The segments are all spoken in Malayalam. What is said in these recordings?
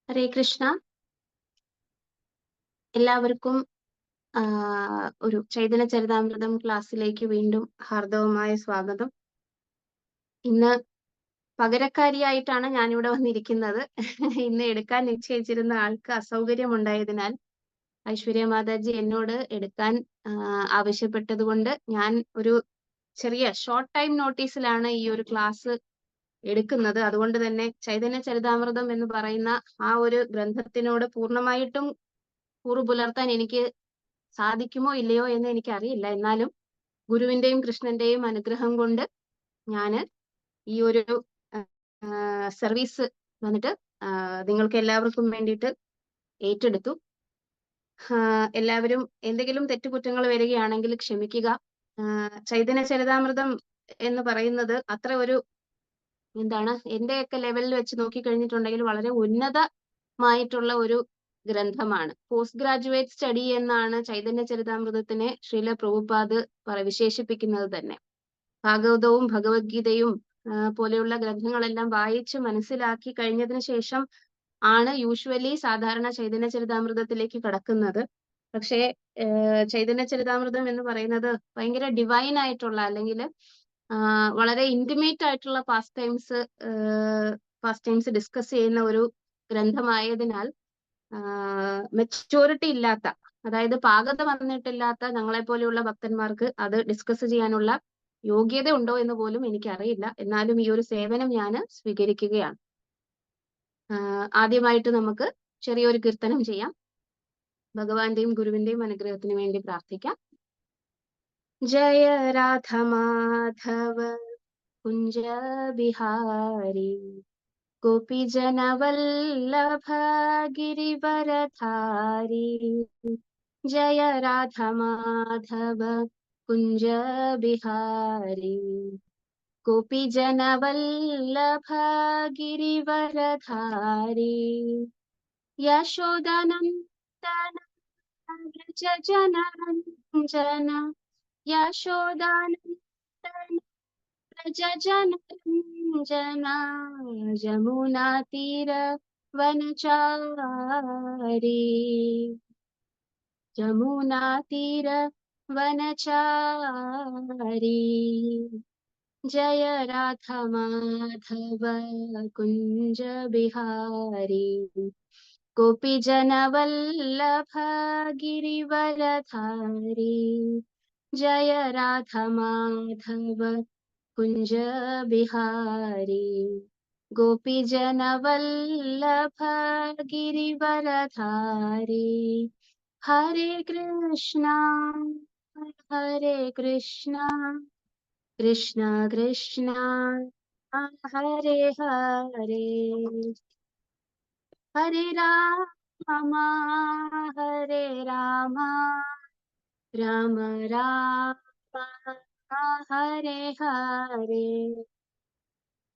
ഹരേ കൃഷ്ണ. എല്ലാവർക്കും ഒരു ചൈതന്യ ചരിതാമൃതം ക്ലാസ്സിലേക്ക് വീണ്ടും ഹാർദവമായ സ്വാഗതം. ഇന്ന് പകരക്കാരിയായിട്ടാണ് ഞാനിവിടെ വന്നിരിക്കുന്നത്. ഇന്ന് എടുക്കാൻ നിശ്ചയിച്ചിരുന്ന ആൾക്ക് അസൗകര്യമുണ്ടായതിനാൽ ഐശ്വര്യ മാതാജി എന്നോട് എടുക്കാൻ ആവശ്യപ്പെട്ടത് കൊണ്ട് ഞാൻ ഒരു ചെറിയ ഷോർട്ട് ടൈം നോട്ടീസിലാണ് ഈ ഒരു ക്ലാസ് എടുക്കുന്നത്. അതുകൊണ്ട് തന്നെ ചൈതന്യ ചരിതാമൃതം എന്ന് പറയുന്ന ആ ഒരു ഗ്രന്ഥത്തിനോട് പൂർണ്ണമായിട്ടും കൂറു പുലർത്താൻ എനിക്ക് സാധിക്കുമോ ഇല്ലയോ എന്ന് എനിക്കറിയില്ല. എന്നാലും ഗുരുവിന്റെയും കൃഷ്ണന്റെയും അനുഗ്രഹം കൊണ്ട് ഞാന് ഈ ഒരു സർവീസ് വന്നിട്ട് നിങ്ങൾക്ക് എല്ലാവർക്കും വേണ്ടിയിട്ട് ഏറ്റെടുത്തു. എല്ലാവരും എന്തെങ്കിലും തെറ്റുകുറ്റങ്ങൾ വരികയാണെങ്കിൽ ക്ഷമിക്കുക. ചൈതന്യ ചരിതാമൃതം എന്ന് പറയുന്നത് അത്ര ഒരു എന്റെയൊക്കെ ലെവലിൽ വെച്ച് നോക്കിക്കഴിഞ്ഞിട്ടുണ്ടെങ്കിൽ വളരെ ഉന്നതമായിട്ടുള്ള ഒരു ഗ്രന്ഥമാണ്. പോസ്റ്റ് ഗ്രാജുവേറ്റ് സ്റ്റഡി എന്നാണ് ചൈതന്യ ചരിതാമൃതത്തിനെ ശ്രീല പ്രഭുപാദ് വിശേഷിപ്പിക്കുന്നത് തന്നെ. ഭാഗവതവും ഭഗവത്ഗീതയും പോലെയുള്ള ഗ്രന്ഥങ്ങളെല്ലാം വായിച്ച് മനസ്സിലാക്കി കഴിഞ്ഞതിന് ശേഷം ആണ് യൂഷ്വലി സാധാരണ ചൈതന്യ ചരിതാമൃതത്തിലേക്ക് കടക്കുന്നത്. പക്ഷേ ചൈതന്യ ചരിതാമൃതം എന്ന് പറയുന്നത് ഭയങ്കര ഡിവൈൻ ആയിട്ടുള്ള അല്ലെങ്കിൽ വളരെ ഇന്റിമേറ്റ് ആയിട്ടുള്ള പാസ്റ്റ് ടൈംസ് ഡിസ്കസ് ചെയ്യുന്ന ഒരു ഗ്രന്ഥമായതിനാൽ മെച്ചൂരിറ്റി ഇല്ലാത്ത, അതായത് പാകത വന്നിട്ടില്ലാത്ത ഞങ്ങളെ പോലെയുള്ള ഭക്തന്മാർക്ക് അത് ഡിസ്കസ് ചെയ്യാനുള്ള യോഗ്യത ഉണ്ടോ എന്ന് പോലും എനിക്കറിയില്ല. എന്നാലും ഈ ഒരു സേവനം ഞാൻ സ്വീകരിക്കുകയാണ്. ആദ്യമായിട്ട് നമുക്ക് ചെറിയൊരു കീർത്തനം ചെയ്യാം. ഭഗവാന്റെയും ഗുരുവിന്റെയും അനുഗ്രഹത്തിന് വേണ്ടി പ്രാർത്ഥിക്കാം. ജയ രാധ മാധവ കുഞ്ച ബിഹാരി गोपी जन वल्लभ गिरिवरधारी जय राधा माधव कुंज बिहारी गोपी जन वल्लभ गिरिवरधारी यशोदानंदन व्रज जन रंजन यशोदानंदन व्रज जन रंजना जमुना तीर वनचारी जमुना तीर वनचारी जय राधा माधव कुंज बिहारी गोपी जन वल्लभ गिरिवरधारी जय राधा माधव कुंज बिहारी गोपी जन वल्लभ गिरिवरधारी हरे कृष्णा कृष्ण कृष्ण हरे हरे हरे राम राम राम हरे हरे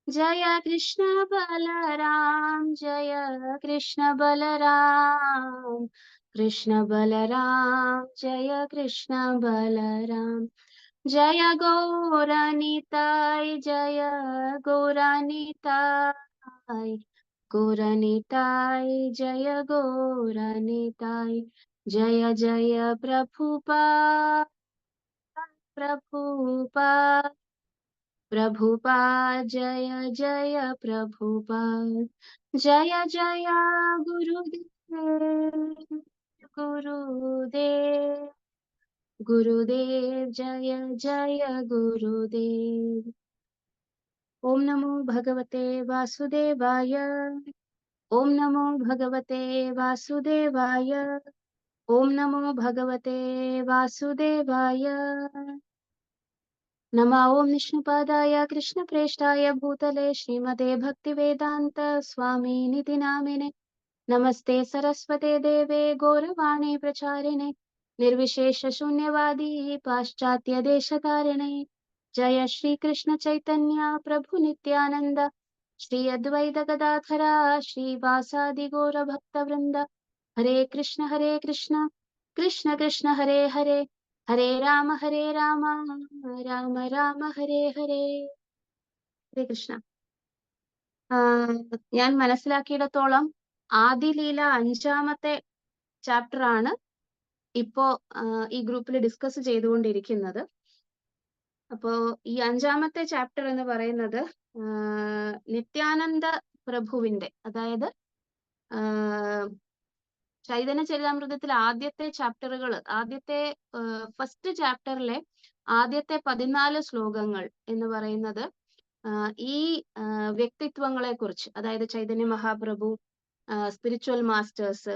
जय कृष्ण बलराम कृष्ण बलराम जय कृष्ण बलराम जय गौरनिताय जय गौरनिताय जय जय प्रभुपाद जय जय प्रभुपाद जय जय गुरुदेव जय जय गुरुदेव। ओम नमो भगवते वासुदेवाय ओम नमो भगवते वासुदेवाय ओम नमो भगवते वासुदेवाय नमः। ओम विष्णुपादाय कृष्णप्रेष्ठाय भूतले श्रीमते भक्तिवेदांत स्वामिनिति नामिने नमस्ते सरस्वते देवे गौरवाणी प्रचारिणे निर्विशेष शून्यवादी पाश्चात्य देशतारिणे जय श्री कृष्ण चैतन्य प्रभु नित्यानंद श्री अद्वैत गदाधरा श्रीवासादि गौर भक्तवृंद हरे कृष्ण कृष्ण कृष्ण हरे हरे हरे राम राम राम हरे हरे. ഹരേ കൃഷ്ണ. ഞാൻ മനസ്സിലാക്കിയിടത്തോളം ആദിലീല 5-ാമത്തെ ചാപ്റ്റർ ആണ് ഇപ്പോ ഈ ഗ്രൂപ്പിൽ ഡിസ്കസ് ചെയ്തുകൊണ്ടിരിക്കുന്നത്. അപ്പോ ഈ 5-ാമത്തെ ചാപ്റ്റർ എന്ന് പറയുന്നത് നിത്യാനന്ദ പ്രഭുവിന്റെ, അതായത് ചൈതന്യ ചരിതാമൃതത്തിൽ ആദ്യത്തെ ചാപ്റ്ററുകൾ, ആദ്യത്തെ ഫസ്റ്റ് ചാപ്റ്ററിലെ ആദ്യത്തെ 14 ശ്ലോകങ്ങൾ എന്ന് പറയുന്നത് ഈ വ്യക്തിത്വങ്ങളെ കുറിച്ച്, അതായത് ചൈതന്യ മഹാപ്രഭു, സ്പിരിച്വൽ മാസ്റ്റേഴ്സ്,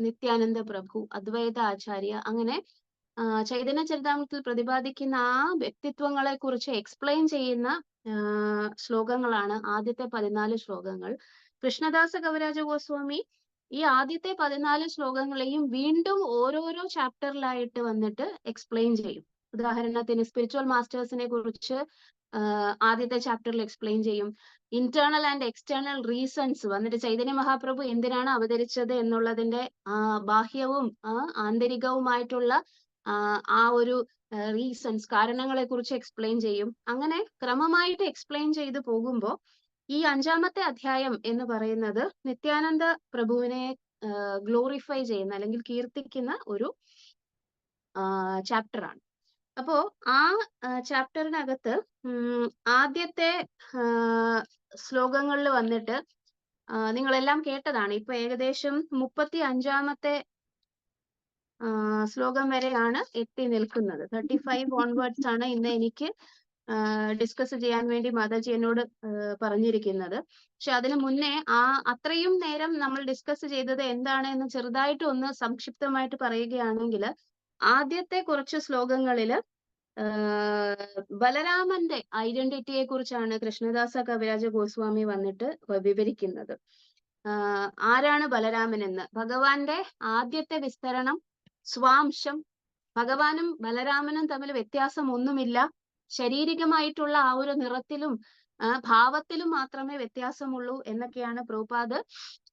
നിത്യാനന്ദ പ്രഭു, അദ്വൈത ആചാര്യ, അങ്ങനെ ചൈതന്യ ചരിതാമൃതത്തിൽ പ്രതിപാദിക്കുന്ന ആ വ്യക്തിത്വങ്ങളെ കുറിച്ച് എക്സ്പ്ലെയിൻ ചെയ്യുന്ന ശ്ലോകങ്ങളാണ് ആദ്യത്തെ 14 ശ്ലോകങ്ങൾ. കൃഷ്ണദാസ കവിരാജ ഗോസ്വാമി ഈ ആദ്യത്തെ 14 ശ്ലോകങ്ങളെയും വീണ്ടും ഓരോരോ ചാപ്റ്ററിലായിട്ട് വന്നിട്ട് എക്സ്പ്ലെയിൻ ചെയ്യും. ഉദാഹരണത്തിന് സ്പിരിച്വൽ മാസ്റ്റേഴ്സിനെ കുറിച്ച് ആദ്യത്തെ ചാപ്റ്ററിൽ എക്സ്പ്ലെയിൻ ചെയ്യും. ഇന്റേണൽ ആൻഡ് എക്സ്റ്റേണൽ റീസൺസ് വന്നിട്ട് ചൈതന്യ മഹാപ്രഭു എന്തിനാണ് അവതരിച്ചത് എന്നുള്ളതിന്റെ ബാഹ്യവും ആന്തരികവുമായിട്ടുള്ള ആ ഒരു റീസൺസ്, കാരണങ്ങളെ കുറിച്ച് എക്സ്പ്ലെയിൻ ചെയ്യും. അങ്ങനെ ക്രമമായിട്ട് എക്സ്പ്ലെയിൻ ചെയ്തു പോകുമ്പോൾ ഈ 5-ാമത്തെ അധ്യായം എന്ന് പറയുന്നത് നിത്യാനന്ദ പ്രഭുവിനെ ഗ്ലോറിഫൈ ചെയ്യുന്ന അല്ലെങ്കിൽ കീർത്തിക്കുന്ന ഒരു ചാപ്റ്റർ ആണ്. അപ്പോ ആ ചാപ്റ്ററിനകത്ത് ആദ്യത്തെ ശ്ലോകങ്ങളിൽ വന്നിട്ട് നിങ്ങളെല്ലാം കേട്ടതാണ്. ഇപ്പൊ ഏകദേശം 35-ാമത്തെ ശ്ലോകം വരെയാണ് എത്തി നിൽക്കുന്നത്. 35 ഓൺവേർഡ്സ് ആണ് ഇന്ന് എനിക്ക് ഡിസ്കസ് ചെയ്യാൻ വേണ്ടി മാതാജി എന്നോട് പറഞ്ഞിരിക്കുന്നത്. പക്ഷെ അതിനു മുന്നേ അത്രയും നേരം നമ്മൾ ഡിസ്കസ് ചെയ്തത് എന്താണ് എന്ന് ചെറുതായിട്ട് ഒന്ന് സംക്ഷിപ്തമായിട്ട് പറയുകയാണെങ്കിൽ, ആദ്യത്തെ കുറച്ച് ശ്ലോകങ്ങളിൽ ബലരാമന്റെ ഐഡന്റിറ്റിയെ കുറിച്ചാണ് കൃഷ്ണദാസ കവിരാജ ഗോസ്വാമി വന്നിട്ട് വിവരിക്കുന്നത്. ആരാണ് ബലരാമൻ എന്ന്, ഭഗവാന്റെ ആദ്യത്തെ വിസ്തരണം, സ്വാംശം, ഭഗവാനും ബലരാമനും തമ്മിൽ വ്യത്യാസം ഒന്നുമില്ല, ശാരീരികമായിട്ടുള്ള ആ ഒരു നിറത്തിലും ഭാവത്തിലും മാത്രമേ വ്യത്യാസമുള്ളൂ എന്നൊക്കെയാണ് പ്രഭുപാദ്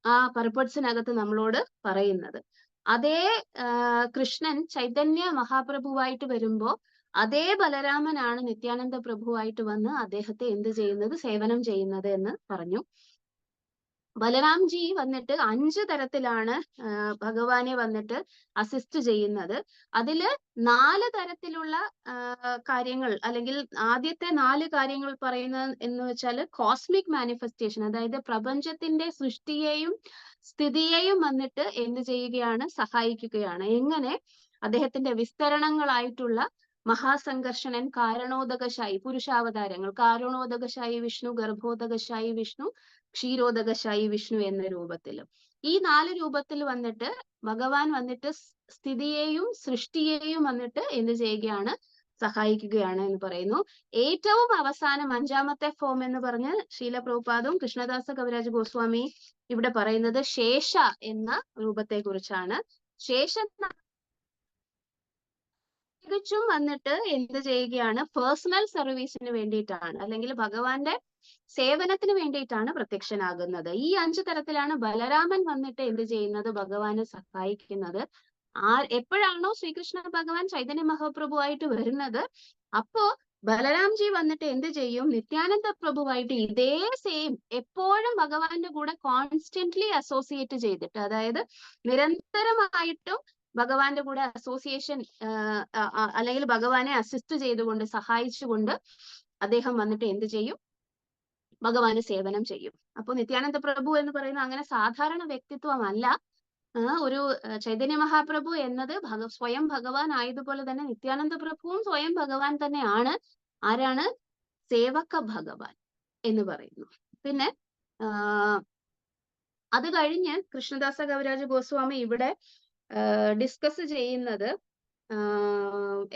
ആ പർപ്പട്സിനകത്ത് നമ്മളോട് പറയുന്നത്. അതേ കൃഷ്ണൻ ചൈതന്യ മഹാപ്രഭുവായിട്ട് വരുമ്പോ അതേ ബലരാമനാണ് നിത്യാനന്ദ പ്രഭുവായിട്ട് വന്ന് അദ്ദേഹത്തെ എന്ത് ചെയ്യുന്നത്, സേവനം ചെയ്യുന്നത് എന്ന് പറഞ്ഞു. ബലരാംജി വന്നിട്ട് 5 തരത്തിലാണ് ഭഗവാനെ വന്നിട്ട് അസിസ്റ്റ് ചെയ്യുന്നത്. അതില് 4 തരത്തിലുള്ള കാര്യങ്ങൾ, അല്ലെങ്കിൽ ആദ്യത്തെ 4 കാര്യങ്ങൾ പറയുന്നത് എന്ന് വെച്ചാൽ കോസ്മിക് മാനിഫെസ്റ്റേഷൻ, അതായത് പ്രപഞ്ചത്തിന്റെ സൃഷ്ടിയെയും സ്ഥിതിയെയും വന്നിട്ട് എന്ത് ചെയ്യുകയാണ്, സഹായിക്കുകയാണ്. എങ്ങനെ അദ്ദേഹത്തിന്റെ വിസ്തരണങ്ങളായിട്ടുള്ള മഹാസംഘർഷണൻ, കാരണോദകശായി, പുരുഷാവതാരങ്ങൾ, കാരണോദകശായി വിഷ്ണു, ഗർഭോദകശായി വിഷ്ണു, ക്ഷീരോദകശായി വിഷ്ണു എന്ന രൂപത്തിലും, ഈ 4 രൂപത്തിൽ വന്നിട്ട് ഭഗവാൻ വന്നിട്ട് സ്ഥിതിയെയും സൃഷ്ടിയെയും വന്നിട്ട് എന്ത് ചെയ്യുകയാണ്, സഹായിക്കുകയാണ് എന്ന് പറയുന്നു. ഏറ്റവും അവസാനം 5-ാമത്തെ ഫോം എന്ന് പറഞ്ഞ് ശീല പ്രഭുപാദും കൃഷ്ണദാസ കവിരാജ ഗോസ്വാമി ഇവിടെ പറയുന്നത് ശേഷ എന്ന രൂപത്തെ കുറിച്ചാണ്. ശേഷൻ തികച്ചും വന്നിട്ട് എന്ത് ചെയ്യുകയാണ്, പേഴ്സണൽ സർവീസിന് വേണ്ടിയിട്ടാണ്, അല്ലെങ്കിൽ ഭഗവാന്റെ സേവനത്തിന് വേണ്ടിയിട്ടാണ് പ്രത്യക്ഷനാകുന്നത്. ഈ 5 തരത്തിലാണ് ബലരാമൻ വന്നിട്ട് എന്ത് ചെയ്യുന്നത്, ഭഗവാനെ സഹായിക്കുന്നത്. എപ്പോഴാണോ ശ്രീകൃഷ്ണ ഭഗവാൻ ചൈതന്യ മഹാപ്രഭുവായിട്ട് വരുന്നത്, അപ്പോ ബലരാംജി വന്നിട്ട് എന്ത് ചെയ്യും, നിത്യാനന്ദ പ്രഭുവായിട്ട് ഇതേ സെയിം എപ്പോഴും ഭഗവാന്റെ കൂടെ കോൺസ്റ്റന്റ്ലി അസോസിയേറ്റ് ചെയ്തിട്ട്, അതായത് നിരന്തരമായിട്ടും ഭഗവാന്റെ കൂടെ അസോസിയേഷൻ അല്ലെങ്കിൽ ഭഗവാനെ അസിസ്റ്റ് ചെയ്തുകൊണ്ട്, സഹായിച്ചുകൊണ്ട് അദ്ദേഹം വന്നിട്ട് എന്ത് ചെയ്യും, ഭഗവാന് സേവനം ചെയ്യും. അപ്പൊ നിത്യാനന്ദ പ്രഭു എന്ന് പറയുന്ന അങ്ങനെ സാധാരണ വ്യക്തിത്വമല്ല. ഒരു ചൈതന്യ മഹാപ്രഭു എന്നത് സ്വയം ഭഗവാൻ ആയതുപോലെ തന്നെ നിത്യാനന്ദ പ്രഭുവും സ്വയം ഭഗവാൻ തന്നെയാണ്. ആരാണ്, സേവക ഭഗവാൻ എന്ന് പറയുന്നു. പിന്നെ അത് കഴിഞ്ഞ് കൃഷ്ണദാസ കവിരാജ ഗോസ്വാമി ഇവിടെ ഡിസ്കസ് ചെയ്യുന്നത്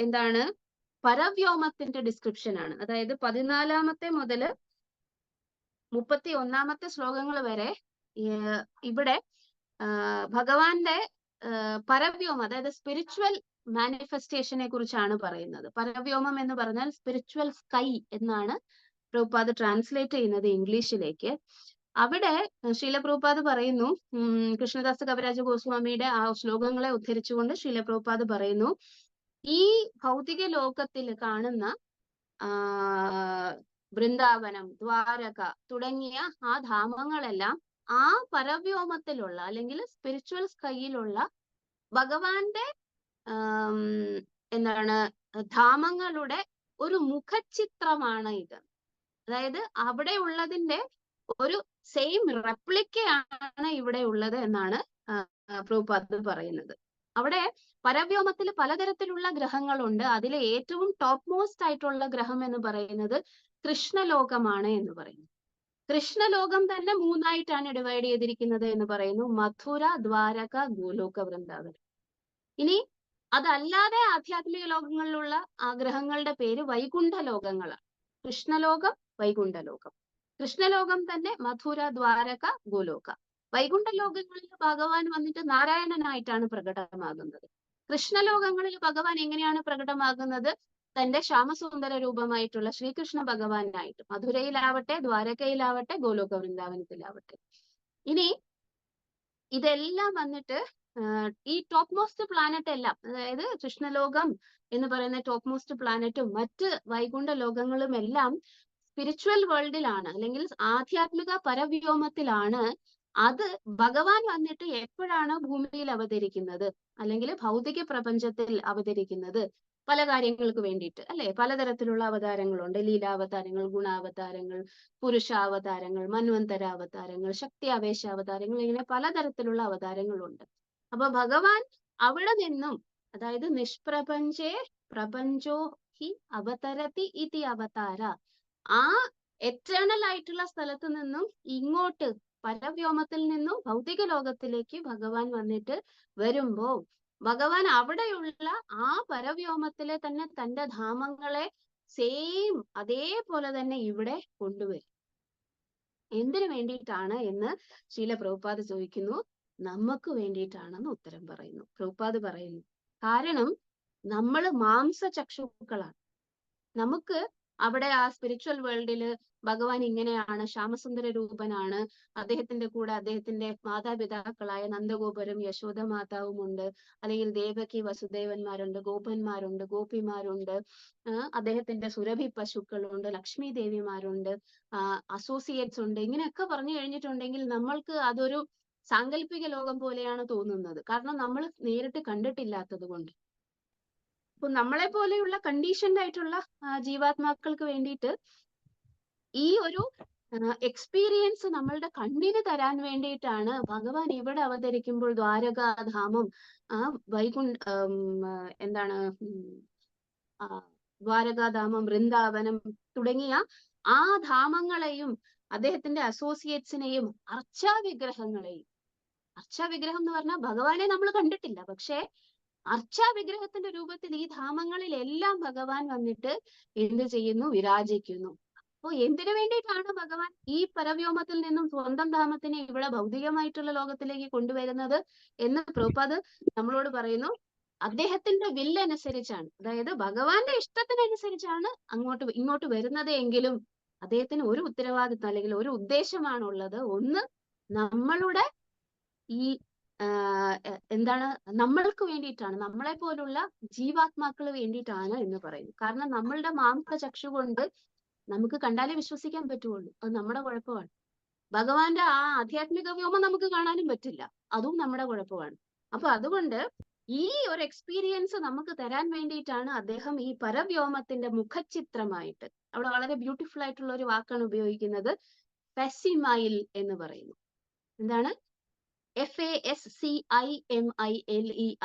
എന്താണ്, പരവ്യോമത്തിന്റെ ഡിസ്ക്രിപ്ഷൻ ആണ്. അതായത് 14-ാമത്തെ മുതൽ 31-ാമത്തെ ശ്ലോകങ്ങൾ വരെ ഇവിടെ ഭഗവാന്റെ പരവ്യോമം, അതായത് സ്പിരിച്വൽ മാനിഫെസ്റ്റേഷനെ കുറിച്ചാണ് പറയുന്നത്. പരവ്യോമം എന്ന് പറഞ്ഞാൽ സ്പിരിച്വൽ സ്കൈ എന്നാണ് പ്രഭുപാദ് ട്രാൻസ്ലേറ്റ് ചെയ്യുന്നത് ഇംഗ്ലീഷിലേക്ക്. അവിടെ ശീല പ്രഭുപാദ് പറയുന്നു, കൃഷ്ണദാസ കവിരാജ ഗോസ്വാമിയുടെ ആ ശ്ലോകങ്ങളെ ഉദ്ധരിച്ചുകൊണ്ട് ശീല പ്രഭുപാദ് പറയുന്നു, ഈ ഭൗതിക ലോകത്തിൽ കാണുന്ന വൃന്ദാവനം, ദ്വാരക തുടങ്ങിയ ആ ധാമങ്ങളെല്ലാം ആ പരവ്യോമത്തിലുള്ള അല്ലെങ്കിൽ സ്പിരിച്വൽ സ്കൈയിലുള്ള ഭഗവാന്റെ എന്താണ് ധാമങ്ങളുടെ ഒരു മുഖചിത്രമാണ് ഇത്. അതായത് അവിടെ ഉള്ളതിന്റെ ഒരു സെയിം റെപ്ലിക്കയാണ് ഇവിടെ ഉള്ളത് എന്നാണ് പ്രഭുപാദ് പറയുന്നത്. അവിടെ പരവ്യോമത്തിൽ പലതരത്തിലുള്ള ഗ്രഹങ്ങളുണ്ട്. അതിലെ ഏറ്റവും ടോപ്പ് മോസ്റ്റ് ആയിട്ടുള്ള ഗ്രഹം എന്ന് പറയുന്നത് കൃഷ്ണലോകമാണ് എന്ന് പറയുന്നു. കൃഷ്ണലോകം തന്നെ മൂന്നായിട്ടാണ് ഡിവൈഡ് ചെയ്തിരിക്കുന്നത് എന്ന് പറയുന്നു: മഥുര, ദ്വാരക, ഗോലോക, വൃന്ദാവനം. ഇനി അതല്ലാതെ ആധ്യാത്മിക ലോകങ്ങളിലുള്ള ആ ഗ്രഹങ്ങളുടെ പേര് വൈകുണ്ഠ ലോകങ്ങളാണ്. കൃഷ്ണലോകം, വൈകുണ്ഠലോകം. കൃഷ്ണലോകം തന്നെ മഥുര, ദ്വാരക, ഗോലോക. വൈകുണ്ഠ ലോകങ്ങളിൽ ഭഗവാൻ വന്നിട്ട് നാരായണനായിട്ടാണ് പ്രകടമാകുന്നത്. കൃഷ്ണലോകങ്ങളിൽ ഭഗവാൻ എങ്ങനെയാണ് പ്രകടമാകുന്നത്? തന്റെ ശ്യാമസുന്ദര രൂപമായിട്ടുള്ള ശ്രീകൃഷ്ണ ഭഗവാനായിട്ട് മധുരയിലാവട്ടെ, ദ്വാരകയിലാവട്ടെ, ഗോലോക വൃന്ദാവനത്തിലാവട്ടെ. ഇനി ഇതെല്ലാം വന്നിട്ട് ഈ ടോപ്പ് മോസ്റ്റ് പ്ലാനറ്റ് എല്ലാം, അതായത് കൃഷ്ണലോകം എന്ന് പറയുന്ന ടോപ്പ് മോസ്റ്റ് പ്ലാനറ്റും മറ്റ് വൈകുണ്ഠ ലോകങ്ങളും എല്ലാം സ്പിരിച്വൽ വേൾഡിലാണ്, അല്ലെങ്കിൽ ആധ്യാത്മിക പരവ്യോമത്തിലാണ്. അത് ഭഗവാൻ വന്നിട്ട് എപ്പോഴാണ് ഭൂമിയിൽ അവതരിക്കുന്നത്, അല്ലെങ്കിൽ ഭൗതിക പ്രപഞ്ചത്തിൽ അവതരിക്കുന്നത്, പല കാര്യങ്ങൾക്ക് വേണ്ടിയിട്ട് അല്ലെ? പലതരത്തിലുള്ള അവതാരങ്ങളുണ്ട്. ലീലാവതാരങ്ങൾ, ഗുണാവതാരങ്ങൾ, പുരുഷാവതാരങ്ങൾ, മന്വന്തരാവതാരങ്ങൾ, ശക്തിയാവേശാവതാരങ്ങൾ, ഇങ്ങനെ പലതരത്തിലുള്ള അവതാരങ്ങളുണ്ട്. അപ്പൊ ഭഗവാൻ അവിടെ നിന്നും, അതായത് നിഷ്പ്രപഞ്ചേ പ്രപഞ്ചോ ഹി അവതരതി ഇതി അവതാര, ആ എറ്റേണൽ ആയിട്ടുള്ള സ്ഥലത്ത് നിന്നും ഇങ്ങോട്ട് പരവ്യോമത്തിൽ നിന്നും ഭൗതിക ലോകത്തിലേക്ക് ഭഗവാൻ വന്നിട്ട് വരുമ്പോ ഭഗവാൻ അവിടെയുള്ള ആ പരവ്യോമത്തിലെ തന്നെ തന്റെ ധാമങ്ങളെ സെയിം അതേപോലെ തന്നെ ഇവിടെ കൊണ്ടുവരും. എന്തിനു വേണ്ടിയിട്ടാണ് എന്ന് ശ്രീല പ്രഭുപാദ് ചോദിക്കുന്നു. നമുക്ക് വേണ്ടിയിട്ടാണെന്ന് ഉത്തരം പറയുന്നു. പ്രഭുപാദ് പറയുന്നു, കാരണം നമ്മൾ മാംസചക്ഷുക്കളാണ്. നമുക്ക് അവിടെ ആ സ്പിരിച്വൽ വേൾഡില് ഭഗവാൻ ഇങ്ങനെയാണ്, ശ്യാമസുന്ദര രൂപനാണ്. അദ്ദേഹത്തിന്റെ കൂടെ അദ്ദേഹത്തിന്റെ മാതാപിതാക്കളായ നന്ദഗോപരും യശോദ മാതാവും ഉണ്ട്, അല്ലെങ്കിൽ ദേവകി വസുദേവന്മാരുണ്ട്, ഗോപന്മാരുണ്ട്, ഗോപിമാരുണ്ട്, അദ്ദേഹത്തിന്റെ സുരഭി പശുക്കളുണ്ട്, ലക്ഷ്മി ദേവിമാരുണ്ട്, അസോസിയേറ്റ്സ് ഉണ്ട്. ഇങ്ങനെയൊക്കെ പറഞ്ഞു കഴിഞ്ഞിട്ടുണ്ടെങ്കിൽ നമ്മൾക്ക് അതൊരു സാങ്കല്പിക ലോകം പോലെയാണ് തോന്നുന്നത്, കാരണം നമ്മൾ നേരിട്ട് കണ്ടിട്ടില്ലാത്തത് കൊണ്ട്. അപ്പൊ നമ്മളെ പോലെയുള്ള കണ്ടീഷൻഡ് ആയിട്ടുള്ള ജീവാത്മാക്കൾക്ക് വേണ്ടിയിട്ട് ഈ ഒരു എക്സ്പീരിയൻസ് നമ്മളുടെ കണ്ണിന് തരാൻ വേണ്ടിയിട്ടാണ് ഭഗവാൻ ഇവിടെ അവതരിക്കുമ്പോൾ ദ്വാരകാധാമം, എന്താണ് ദ്വാരകാധാമം, വൃന്ദാവനം തുടങ്ങിയ ആ ധാമങ്ങളെയും അദ്ദേഹത്തിന്റെ അസോസിയേറ്റ്സിനെയും അർച്ചാവിഗ്രഹങ്ങളെയും, അർച്ചാവിഗ്രഹം എന്ന് പറഞ്ഞാൽ ഭഗവാനെ നമ്മൾ കണ്ടിട്ടില്ല, പക്ഷെ അർച്ചാവിഗ്രഹത്തിന്റെ രൂപത്തിൽ ഈ ധാമങ്ങളിലെല്ലാം ഭഗവാൻ വന്നിട്ട് എന്ത് ചെയ്യുന്നു? വിരാജിക്കുന്നു. അപ്പൊ എന്തിനു വേണ്ടിയിട്ടാണ് ഭഗവാൻ ഈ പരവ്യോമത്തിൽ നിന്നും സ്വന്തം ധാമത്തിനെ ഇവിടെ ഭൗതികമായിട്ടുള്ള ലോകത്തിലേക്ക് കൊണ്ടുവരുന്നത് എന്ന് പ്രഭുപാദ് നമ്മളോട് പറയുന്നു. അദ്ദേഹത്തിന്റെ വില്ലനുസരിച്ചാണ്, അതായത് ഭഗവാന്റെ ഇഷ്ടത്തിനനുസരിച്ചാണ് ഇങ്ങോട്ട് വരുന്നത് എങ്കിലും അദ്ദേഹത്തിന് ഒരു ഉത്തരവാദിത്വം അല്ലെങ്കിൽ ഒരു ഉദ്ദേശമാണുള്ളത്. ഒന്ന്, നമ്മളുടെ ഈ എന്താണ്, നമ്മൾക്ക് വേണ്ടിയിട്ടാണ്, നമ്മളെ പോലുള്ള ജീവാത്മാക്കൾ വേണ്ടിയിട്ടാണ് എന്ന് പറയുന്നു. കാരണം നമ്മളുടെ മാംസചക്ഷു കൊണ്ട് നമുക്ക് കണ്ടാലേ വിശ്വസിക്കാൻ പറ്റുള്ളൂ. അത് നമ്മുടെ കുഴപ്പമാണ്. ഭഗവാന്റെ ആ ആധ്യാത്മിക വ്യോമം നമുക്ക് കാണാനും പറ്റില്ല, അതും നമ്മുടെ കുഴപ്പമാണ്. അപ്പൊ അതുകൊണ്ട് ഈ ഒരു എക്സ്പീരിയൻസ് നമുക്ക് തരാൻ വേണ്ടിയിട്ടാണ് അദ്ദേഹം ഈ പരവ്യോമത്തിന്റെ മുഖചിത്രമായിട്ട്, അവിടെ വളരെ ബ്യൂട്ടിഫുൾ ആയിട്ടുള്ള ഒരു വാക്കാണ് ഉപയോഗിക്കുന്നത്, ഫെസിമൈൽ എന്ന് പറയുന്നു. എന്താണ്? FASCIMILE.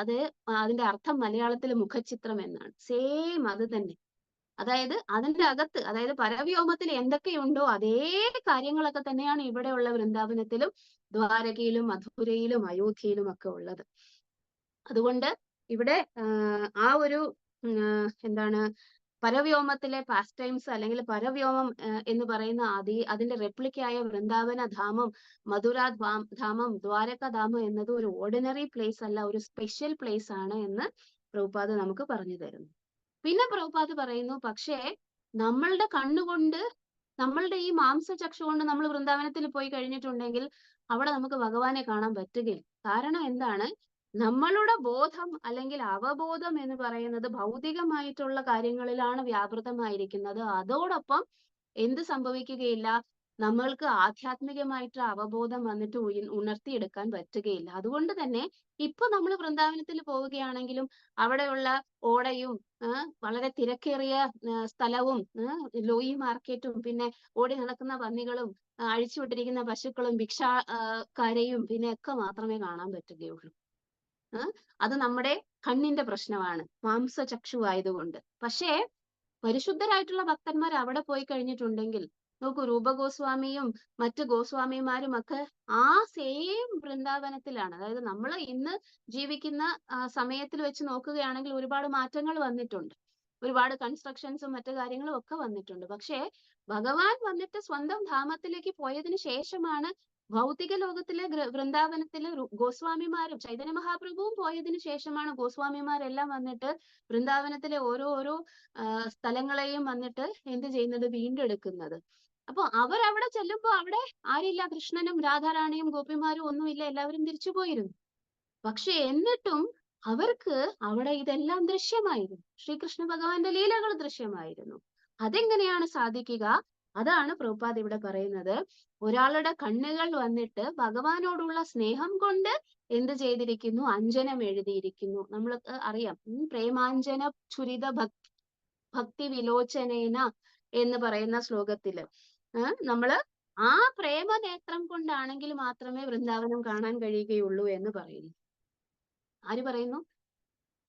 അത് അതിന്റെ അർത്ഥം മലയാളത്തിൽ മുഖചിത്രം എന്നാണ്. സെയിം അത് തന്നെ. അതായത് അതിന്റെ അകത്ത്, അതായത് പരവ്യോമത്തിൽ എന്തൊക്കെയുണ്ടോ അതേ കാര്യങ്ങളൊക്കെ തന്നെയാണ് ഇവിടെയുള്ള വൃന്ദാവനത്തിലും ദ്വാരകയിലും മധുരയിലും അയോധ്യയിലും ഒക്കെ ഉള്ളത്. അതുകൊണ്ട് ഇവിടെ ആ ഒരു എന്താണ്, പരവ്യോമത്തിലെ പാസ്റ്റ് ടൈംസ് അല്ലെങ്കിൽ പരവ്യോമം എന്ന് പറയുന്ന അതിന്റെ റെപ്ലിക്കായ വൃന്ദാവന ധാമം, മധുര ധാമം, ദ്വാരക ധാമം എന്നത് ഒരു ഓർഡിനറി പ്ലേസ് അല്ല, ഒരു സ്പെഷ്യൽ പ്ലേസ് ആണ് എന്ന് പ്രഭുപാദ് നമുക്ക് പറഞ്ഞു തരുന്നു. പിന്നെ പ്രഭുപാദ് പറയുന്നു, പക്ഷേ നമ്മളുടെ കണ്ണുകൊണ്ട്, നമ്മളുടെ ഈ മാംസചക്ഷു കൊണ്ട് നമ്മൾ വൃന്ദാവനത്തിൽ പോയി കഴിഞ്ഞിട്ടുണ്ടെങ്കിൽ അവിടെ നമുക്ക് ഭഗവാനെ കാണാൻ പറ്റുകയില്ല. കാരണം എന്താണ്? നമ്മളുടെ ബോധം അല്ലെങ്കിൽ അവബോധം എന്ന് പറയുന്നത് ഭൗതികമായിട്ടുള്ള കാര്യങ്ങളിലാണ് വ്യാപൃതമായിരിക്കുന്നത്. അതോടൊപ്പം എന്ത് സംഭവിക്കുകയില്ല? നമ്മൾക്ക് ആധ്യാത്മികമായിട്ടുള്ള അവബോധം വന്നിട്ട് ഉണർത്തിയെടുക്കാൻ പറ്റുകയില്ല. അതുകൊണ്ട് തന്നെ ഇപ്പൊ നമ്മൾ വൃന്ദാവനത്തിൽ പോവുകയാണെങ്കിലും അവിടെയുള്ള ഓടയും വളരെ തിരക്കേറിയ സ്ഥലവും ലോയി മാർക്കറ്റും പിന്നെ ഓടി നടക്കുന്ന പന്നികളും അഴിച്ചുവിട്ടിരിക്കുന്ന പശുക്കളും ഭിക്ഷാക്കാരെയും പിന്നെ ഒക്കെ മാത്രമേ കാണാൻ പറ്റുകയുള്ളൂ. അത് നമ്മുടെ കണ്ണിന്റെ പ്രശ്നമാണ്, മാംസചക്ഷു ആയതുകൊണ്ട്. പക്ഷേ പരിശുദ്ധരായിട്ടുള്ള ഭക്തന്മാർ അവിടെ പോയി കഴിഞ്ഞിട്ടുണ്ടെങ്കിൽ നോക്കൂ, രൂപഗോസ്വാമിയും മറ്റ് ഗോസ്വാമിമാരും ഒക്കെ ആ സെയിം വൃന്ദാവനത്തിലാണ്. അതായത് നമ്മൾ ഇന്ന് ജീവിക്കുന്ന സമയത്തിൽ വെച്ച് നോക്കുകയാണെങ്കിൽ ഒരുപാട് മാറ്റങ്ങൾ വന്നിട്ടുണ്ട്, ഒരുപാട് കൺസ്ട്രക്ഷൻസും മറ്റു കാര്യങ്ങളും ഒക്കെ വന്നിട്ടുണ്ട്. പക്ഷേ ഭഗവാൻ വന്നിട്ട് സ്വന്തം ധാമത്തിലേക്ക് പോയതിനു ശേഷമാണ്, ഭൗതിക ലോകത്തിലെ വൃന്ദാവനത്തിലെ ഗോസ്വാമിമാരും ചൈതന്യ മഹാപ്രഭുവും പോയതിനു ശേഷമാണ് ഗോസ്വാമിമാരെല്ലാം വന്നിട്ട് വൃന്ദാവനത്തിലെ ഓരോ സ്ഥലങ്ങളെയും വന്നിട്ട് എന്ത് ചെയ്യുന്നത്, വീണ്ടെടുക്കുന്നത്. അപ്പൊ അവരവിടെ ചെല്ലുമ്പോ അവിടെ ആരില്ല, കൃഷ്ണനും രാധാറാണിയും ഗോപിമാരും ഒന്നുമില്ല, എല്ലാവരും തിരിച്ചു പോയിരുന്നു. പക്ഷെ എന്നിട്ടും അവർക്ക് അവിടെ ഇതെല്ലാം ദൃശ്യമായിരുന്നു, ശ്രീകൃഷ്ണ ഭഗവാന്റെ ലീലകൾ ദൃശ്യമായിരുന്നു. അതെങ്ങനെയാണ് സാധിക്കുക? അതാണ് പ്രഭുപാദ് ഇവിടെ പറയുന്നത്. ഒരാളുടെ കണ്ണുകൾ വന്നിട്ട് ഭഗവാനോടുള്ള സ്നേഹം കൊണ്ട് എന്ത് ചെയ്തിരിക്കുന്നു, അഞ്ജനം എഴുതിയിരിക്കുന്നു. നമ്മൾക്ക് അറിയാം, പ്രേമാഞ്ജന ചുരിത ഭക്തി വിലോചനേന എന്ന് പറയുന്ന ശ്ലോകത്തില് നമ്മള് ആ പ്രേമനേത്രം കൊണ്ടാണെങ്കിൽ മാത്രമേ വൃന്ദാവനം കാണാൻ കഴിയുകയുള്ളൂ എന്ന് പറയുന്നു. ആര് പറയുന്നു?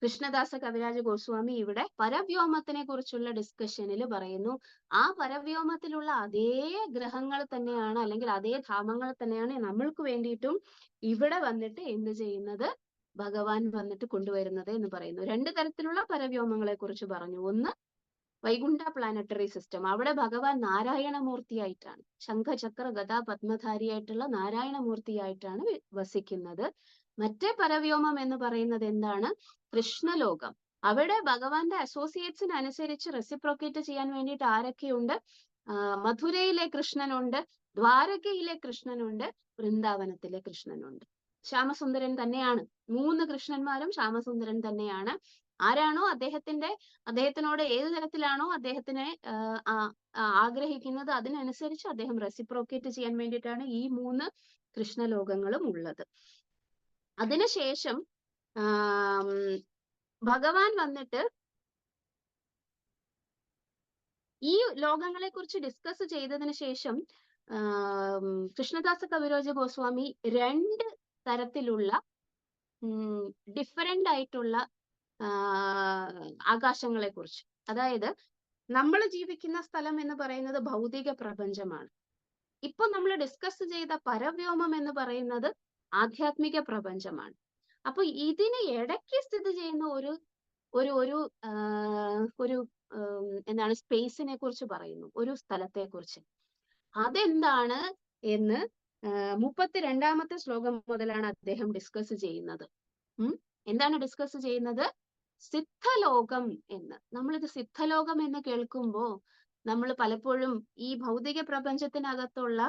കൃഷ്ണദാസ കവിരാജ ഗോസ്വാമി ഇവിടെ പരവ്യോമത്തിനെ കുറിച്ചുള്ള ഡിസ്കഷനിൽ പറയുന്നു. ആ പരവ്യോമത്തിലുള്ള അതേ ഗ്രഹങ്ങൾ തന്നെയാണ്, അല്ലെങ്കിൽ അതേ ധാമങ്ങൾ തന്നെയാണ് നമ്മൾക്ക് വേണ്ടിയിട്ടും ഇവിടെ വന്നിട്ട് എന്ത് ചെയ്യുന്നത്, ഭഗവാൻ വന്നിട്ട് കൊണ്ടുവരുന്നത് എന്ന് പറയുന്നു. രണ്ട് തരത്തിലുള്ള പരവ്യോമങ്ങളെ കുറിച്ച് പറഞ്ഞു. ഒന്ന് വൈകുണ്ഠ പ്ലാനറ്ററി സിസ്റ്റം, അവിടെ ഭഗവാൻ നാരായണമൂർത്തിയായിട്ടാണ്, ശംഖചക്ര ഗദാ പത്മധാരിയായിട്ടുള്ള നാരായണമൂർത്തിയായിട്ടാണ് വസിക്കുന്നത്. മറ്റേ പരവ്യോമം എന്ന് പറയുന്നത് എന്താണ്? കൃഷ്ണലോകം. അവിടെ ഭഗവാന്റെ അസോസിയേറ്റ്സിനനുസരിച്ച് റെസിപ്രോക്കേറ്റ് ചെയ്യാൻ വേണ്ടിയിട്ട് ആരൊക്കെയുണ്ട്? മധുരയിലെ കൃഷ്ണനുണ്ട്, ദ്വാരകയിലെ കൃഷ്ണനുണ്ട്, വൃന്ദാവനത്തിലെ കൃഷ്ണനുണ്ട്. ശ്യാമസുന്ദരൻ തന്നെയാണ്, 3 കൃഷ്ണന്മാരും ശ്യാമസുന്ദരൻ തന്നെയാണ്. ആരാണോ അദ്ദേഹത്തിനോട് ഏത് തരത്തിലാണോ അദ്ദേഹത്തിനെ ആഗ്രഹിക്കുന്നത് അതിനനുസരിച്ച് അദ്ദേഹം റെസിപ്രോക്കേറ്റ് ചെയ്യാൻ വേണ്ടിയിട്ടാണ് ഈ 3 കൃഷ്ണലോകങ്ങളും ഉള്ളത്. അതിനുശേഷം ഭഗവാൻ വന്നിട്ട് ഈ ലോകങ്ങളെ കുറിച്ച് ഡിസ്കസ് ചെയ്തതിനു ശേഷം കൃഷ്ണദാസ കവിരാജ ഗോസ്വാമി 2 തരത്തിലുള്ള ഡിഫറെന്റ് ആയിട്ടുള്ള ആകാശങ്ങളെ കുറിച്ച്, അതായത് നമ്മൾ ജീവിക്കുന്ന സ്ഥലം എന്ന് പറയുന്നത് ഭൗതിക പ്രപഞ്ചമാണ്. ഇപ്പൊ നമ്മൾ ഡിസ്കസ് ചെയ്ത പരവ്യോമം എന്ന് പറയുന്നത് ആധ്യാത്മിക പ്രപഞ്ചമാണ്. അപ്പൊ ഇതിന് ഇടയ്ക്ക് സ്ഥിതി ചെയ്യുന്ന ഒരു എന്താണ് സ്പേസിനെ കുറിച്ച് പറയുന്നു, ഒരു സ്ഥലത്തെ കുറിച്ച്. അതെന്താണ് എന്ന് 32ാമത്തെ ശ്ലോകം മുതലാണ് അദ്ദേഹം ഡിസ്കസ് ചെയ്യുന്നത്. എന്താണ് ഡിസ്കസ് ചെയ്യുന്നത്? സിദ്ധലോകം എന്ന്. നമ്മളിത് സിദ്ധലോകം എന്ന് കേൾക്കുമ്പോ നമ്മൾ പലപ്പോഴും ഈ ഭൗതിക പ്രപഞ്ചത്തിനകത്തുള്ള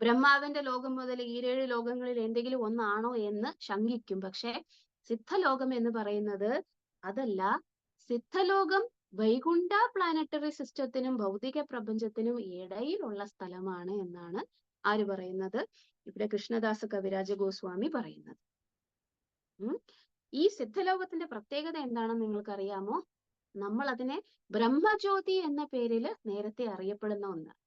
ബ്രഹ്മാവിന്റെ ലോകം മുതൽ 7 ലോകങ്ങളിൽ എന്തെങ്കിലും ഒന്നാണോ എന്ന് ശങ്കിക്കും. പക്ഷെ സിദ്ധലോകം എന്ന് പറയുന്നത് അതല്ല. സിദ്ധലോകം വൈകുണ്ഠ പ്ലാനറ്ററി സിസ്റ്റത്തിനും ഭൗതിക പ്രപഞ്ചത്തിനും ഇടയിലുള്ള സ്ഥലമാണ് എന്നാണ് ആര് പറയുന്നത്? ഇവിടെ കൃഷ്ണദാസ കവിരാജ ഗോസ്വാമി പറയുന്നത്. ഈ സിദ്ധലോകത്തിന്റെ പ്രത്യേകത എന്താണെന്ന് നിങ്ങൾക്ക് അറിയാമോ? നമ്മൾ അതിനെ ബ്രഹ്മജ്യോതി എന്ന പേരിൽ നേരത്തെ അറിയപ്പെടുന്ന ഒന്നാണ്.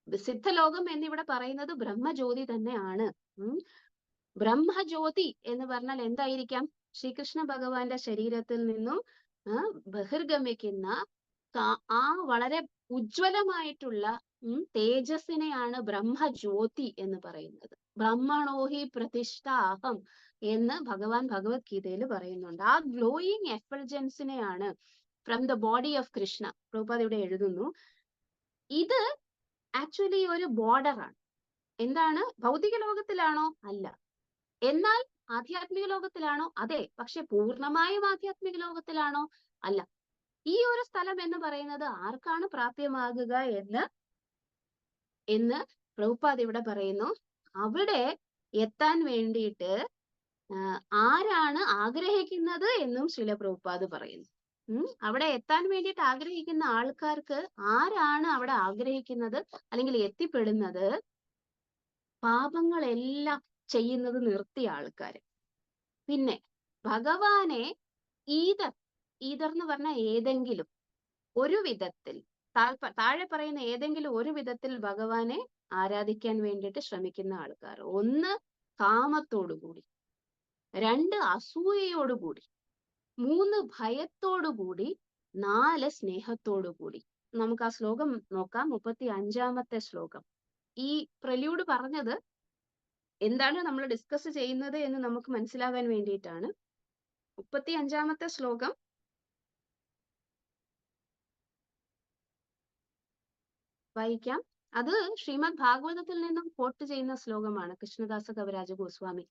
സിദ്ധലോകം എന്നിവിടെ പറയുന്നത് ബ്രഹ്മജ്യോതി തന്നെയാണ്. ബ്രഹ്മജ്യോതി എന്ന് പറഞ്ഞാൽ എന്തായിരിക്കാം? ശ്രീകൃഷ്ണ ഭഗവാന്റെ ശരീരത്തിൽ നിന്നും ബഹിർഗമിക്കുന്ന ആ വളരെ ഉജ്ജ്വലമായിട്ടുള്ള തേജസ്സിനെയാണ് ബ്രഹ്മജ്യോതി എന്ന് പറയുന്നത്. ബ്രഹ്മണോഹി പ്രതിഷ്ഠാഹം എന്ന് ഭഗവാൻ ഭഗവത്ഗീതയിൽ പറയുന്നുണ്ട്. ആ ഗ്ലോയിങ് എഫൾജൻസിനെയാണ് from the body of Krishna. Prabhupad ഇവിടെ എഴുതുന്നു, ഇത് ആക്ച്വലി ഒരു ബോർഡറാണ്. എന്താണ്? ഭൗതിക ലോകത്തിലാണോ? അല്ല. എന്നാൽ ആധ്യാത്മിക ലോകത്തിലാണോ? അതെ. പക്ഷെ പൂർണ്ണമായും ആധ്യാത്മിക ലോകത്തിലാണോ? അല്ല. ഈ ഒരു സ്ഥലം എന്ന് പറയുന്നത് ആർക്കാണ് പ്രാപ്യമാകുക എന്ന് പ്രഭുപാദ് ഇവിടെ പറയുന്നു. അവിടെ എത്താൻ വേണ്ടിയിട്ട് ആരാണ് ആഗ്രഹിക്കുന്നത് എന്നും ശ്രീല പ്രഭുപാദ് പറയുന്നു. അവിടെ എത്താൻ വേണ്ടിയിട്ട് ആഗ്രഹിക്കുന്ന ആൾക്കാർക്ക് ആരാണ് അവിടെ ആഗ്രഹിക്കുന്നത് അല്ലെങ്കിൽ എത്തിപ്പെടുന്നത്? പാപങ്ങളെല്ലാം ചെയ്യുന്നത് നിർത്തിയ ആൾക്കാര്. പിന്നെ ഭഗവാനെ ഈതർ എന്ന് പറഞ്ഞാൽ ഏതെങ്കിലും ഒരു വിധത്തിൽ, താഴെ പറയുന്ന ഏതെങ്കിലും ഒരു വിധത്തിൽ ഭഗവാനെ ആരാധിക്കാൻ വേണ്ടിയിട്ട് ശ്രമിക്കുന്ന ആൾക്കാർ. ഒന്ന് കാമത്തോടുകൂടി, രണ്ട് അസൂയയോടുകൂടി, മൂന്ന് ഭയത്തോടുകൂടി, നാല് സ്നേഹത്തോടുകൂടി. നമുക്ക് ആ ശ്ലോകം നോക്കാം. 35-ാമത്തെ ശ്ലോകം. ഈ പ്രല്യൂഡ് പറഞ്ഞത് എന്താണ് നമ്മൾ ഡിസ്കസ് ചെയ്യുന്നത് എന്ന് നമുക്ക് മനസ്സിലാകാൻ വേണ്ടിയിട്ടാണ്. 35-ാമത്തെ ശ്ലോകം വായിക്കാം. അത് ശ്രീമദ് ഭാഗവതത്തിൽ നിന്നും കോട്ട് ചെയ്യുന്ന ശ്ലോകമാണ്, കൃഷ്ണദാസ കവിരാജ ഗോസ്വാമി.